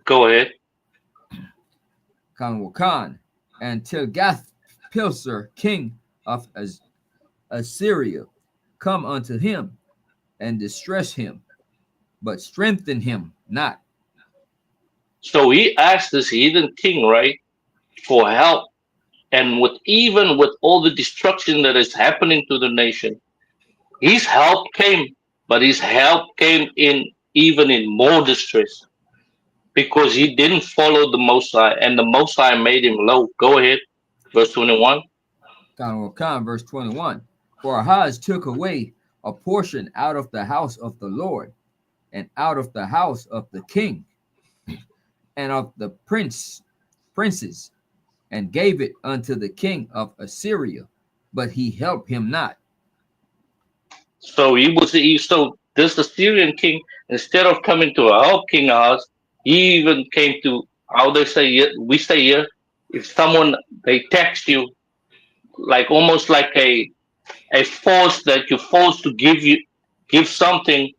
Go ahead. Khan, and Tilgath-Pilser, king of Assyria, come unto him and distress him, but strengthen him not. So he asked this heathen king, right, for help. And even with all the destruction that is happening to the nation, his help came, but his help came in even in more distress because he didn't follow the Most High, and the Most High made him low. Go ahead, verse 21. Khan, verse 21. For Ahaz took away a portion out of the house of the Lord and out of the house of the king and of the princes, and gave it unto the king of Assyria, but he helped him not. So this Assyrian king, instead of coming to help King Ahaz, he even came to how they say we say here, if someone they text you like almost like a force that you're forced to give something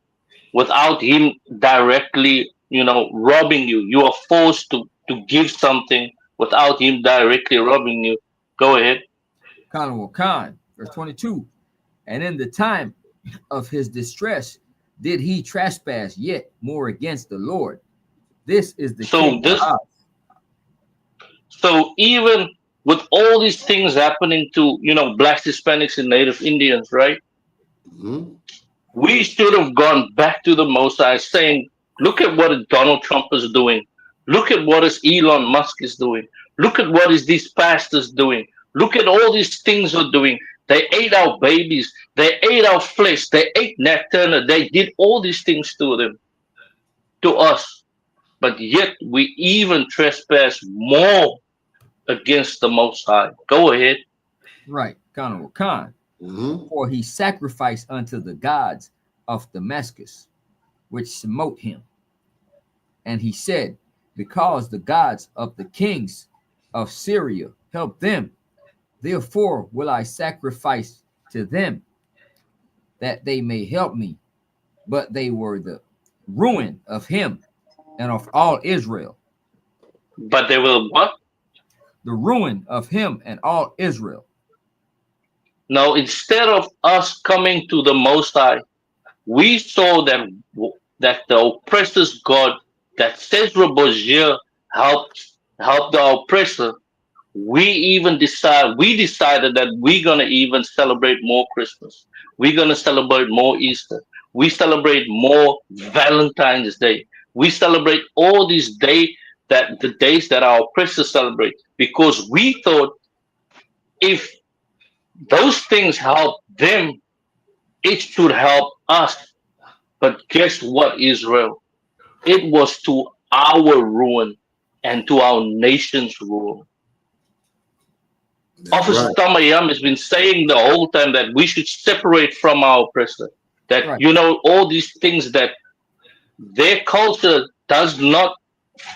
without him directly, robbing you. You are forced to give something without him directly robbing you. Go ahead. Khan, verse 22. And in the time of his distress, did he trespass yet more against the Lord. This is the So king this, Ahaz. so even with all these things happening to blacks, Hispanics, and Native Indians, right? Mm-hmm. We should have gone back to the Most High, saying, "Look at what Donald Trump is doing. Look at what is Elon Musk is doing. Look at what is these pastors doing. Look at all these things are doing. They ate our babies. They ate our flesh. They ate Nat Turner. They did all these things to them, to us. But yet we even trespass more against the Most High." Go ahead. Right, Khan. Mm-hmm. For he sacrificed unto the gods of Damascus, which smote him. And he said, because the gods of the kings of Syria help them, therefore will I sacrifice to them, that they may help me. But they were the ruin of him and of all Israel. But they will what? The ruin of him and all Israel. Now, instead of us coming to the Most High, we saw that the oppressor's God, that Cesar Borgia helped the oppressor. We decided that we're gonna even celebrate more Christmas. We're gonna celebrate more Easter. We celebrate more Valentine's Day. We celebrate all these the days that our oppressors celebrate, because we thought if those things help them, it should help us. But guess what, Israel? It was to our ruin and to our nation's ruin. That's Officer right. Tamayam has been saying the whole time that we should separate from our oppressor. That, Right. all these things that their culture does not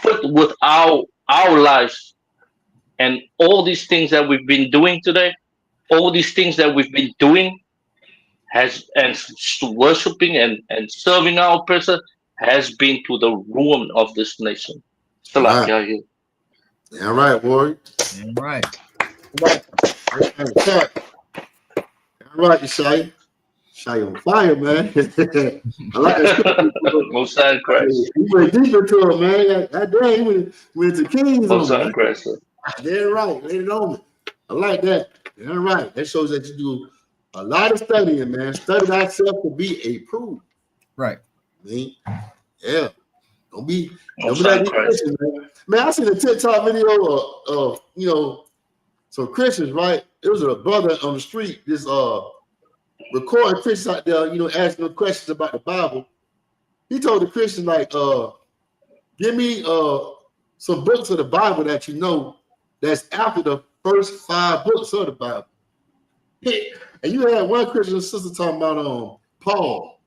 fit with our lives. And all these things that we've been doing today, all these things that we've been doing worshiping and serving our oppressor has been to the ruin of this nation. Right. Salakia here. All right, Warrior. And right. Right. All right, Shai. Shai on fire, man. I like that. Most High Christ. He went deep into it, man. God damn, he went to Kings Most on High it. Christ. They're right. Laid it on me. I like that. They're right. That shows that you do a lot of studying, man. Study thyself to be approved. Right. I mean, yeah. Don't be Most like High these Christ. Christians, man. Man, I seen a TikTok video of some Christians, right? There was a brother on the street, this recording Christians out there, asking them questions about the Bible. He told the Christian, like, give me some books of the Bible that you know that's after the first 5 books of the Bible. And you had one Christian sister talking about Paul.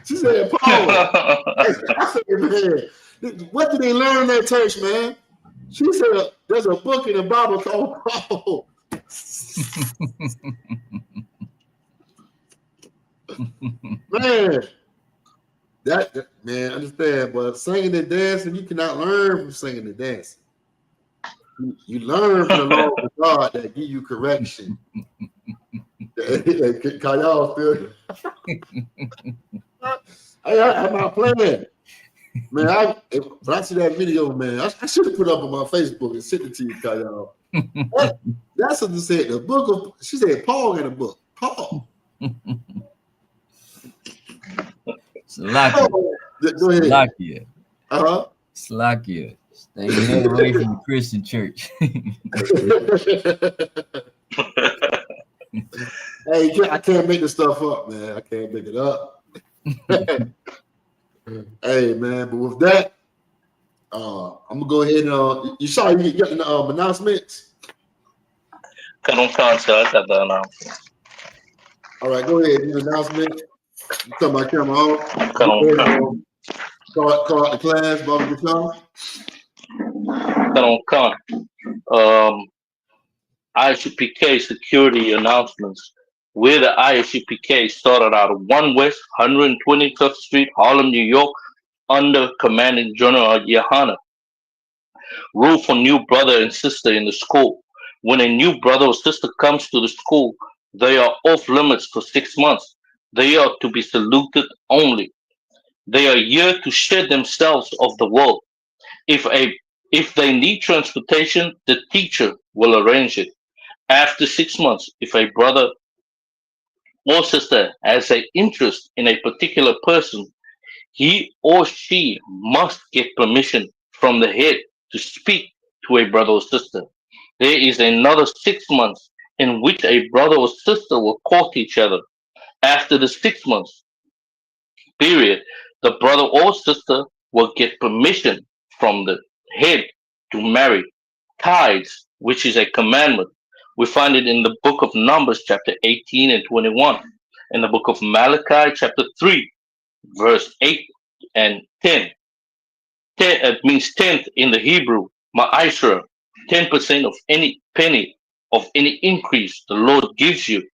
She said, Paul. I said, man, what did they learn in that church, man? She said, there's a book in the Bible called Paul. Man, man, understand, but singing and dancing, you cannot learn from singing and dancing. You learn from the law of God that give you correction. Can y'all feel I'm not playing. Man, when I see that video, man, I should have put it up on my Facebook and sent it to you, y'all. That's what they said. The book of, she said, Paul got a book. Paul. Slakia. Go ahead. Slakia. Uh-huh. Slakia. Stay the hell away from the Christian church. Hey, I can't make this stuff up, man. I can't make it up. Hey, man, but with that, I'm gonna go ahead and you saw you got the announcements. I got the announcement. All right, go ahead. Do the announcement. You turn my camera on. Call out the class, Bobby Gashawn. ISUPK security announcements. Where the ISUPK started out of 1 West 125th Street, Harlem, New York, under Commanding General Yahana. Rule for new brother and sister in the school. When a new brother or sister comes to the school, they are off limits for 6 months. They are to be saluted only. They are here to shed themselves of the world. If a if they need transportation, the teacher will arrange it. After 6 months, if a brother or sister has an interest in a particular person, he or she must get permission from the head to speak to a brother or sister. There is another 6 months in which a brother or sister will court each other. After the 6 months period, the brother or sister will get permission from the head to marry. Tithes, which is a commandment. We find it in the book of Numbers, chapter 18 and 21. In the book of Malachi, chapter 3, verse 8 and 10. It means tenth in the Hebrew, ma'asra, 10% of any penny of any increase the Lord gives you.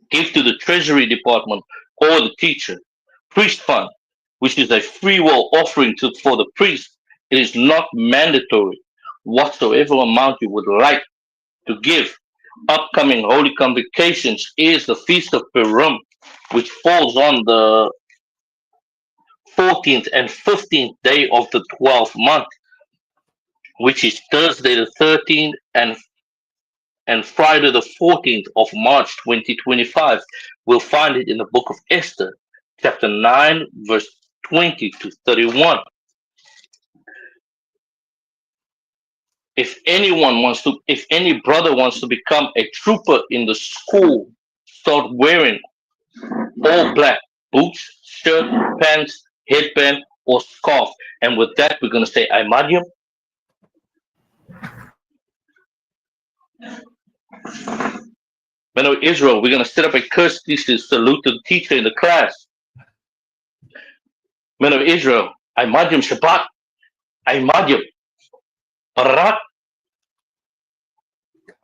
Give to the treasury department or the teacher. Priest fund, which is a free will offering for the priest. It is not mandatory. Whatsoever amount you would like to give. Upcoming holy convocations is the Feast of Purim, which falls on the 14th and 15th day of the 12th month, which is Thursday the 13th and Friday the 14th of March 2025. We'll find it in the book of Esther, chapter 9, verse 20 to 31. If any brother wants to become a trooper in the school, start wearing all black boots, shirt, pants, headband, or scarf. And with that, we're going to say, I Mariam. Men of Israel, we're going to set up a courtesy to salute the teacher in the class. Men of Israel, I Mariam Shabbat. I Mariam. Barak.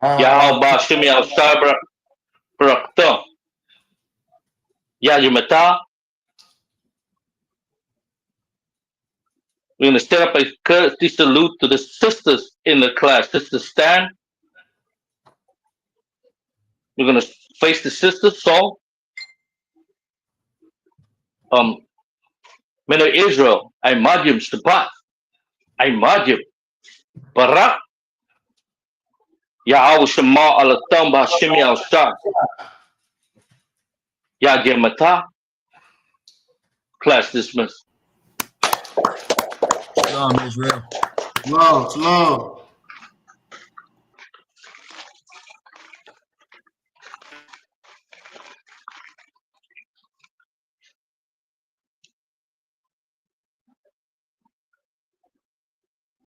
Yahweh Shemi al Sabra Barakta. Yajimata. We're going to set up a courtesy salute to the sisters in the class. Sister Stan. We're going to face the sisters. So, men of Israel, I Mariam Shabbat. I Mariam. Barak. Yahweh Shema al Tamba Shemi al Shah. Yajimata. Class dismissed. Shalom, Israel. Shalom, shalom.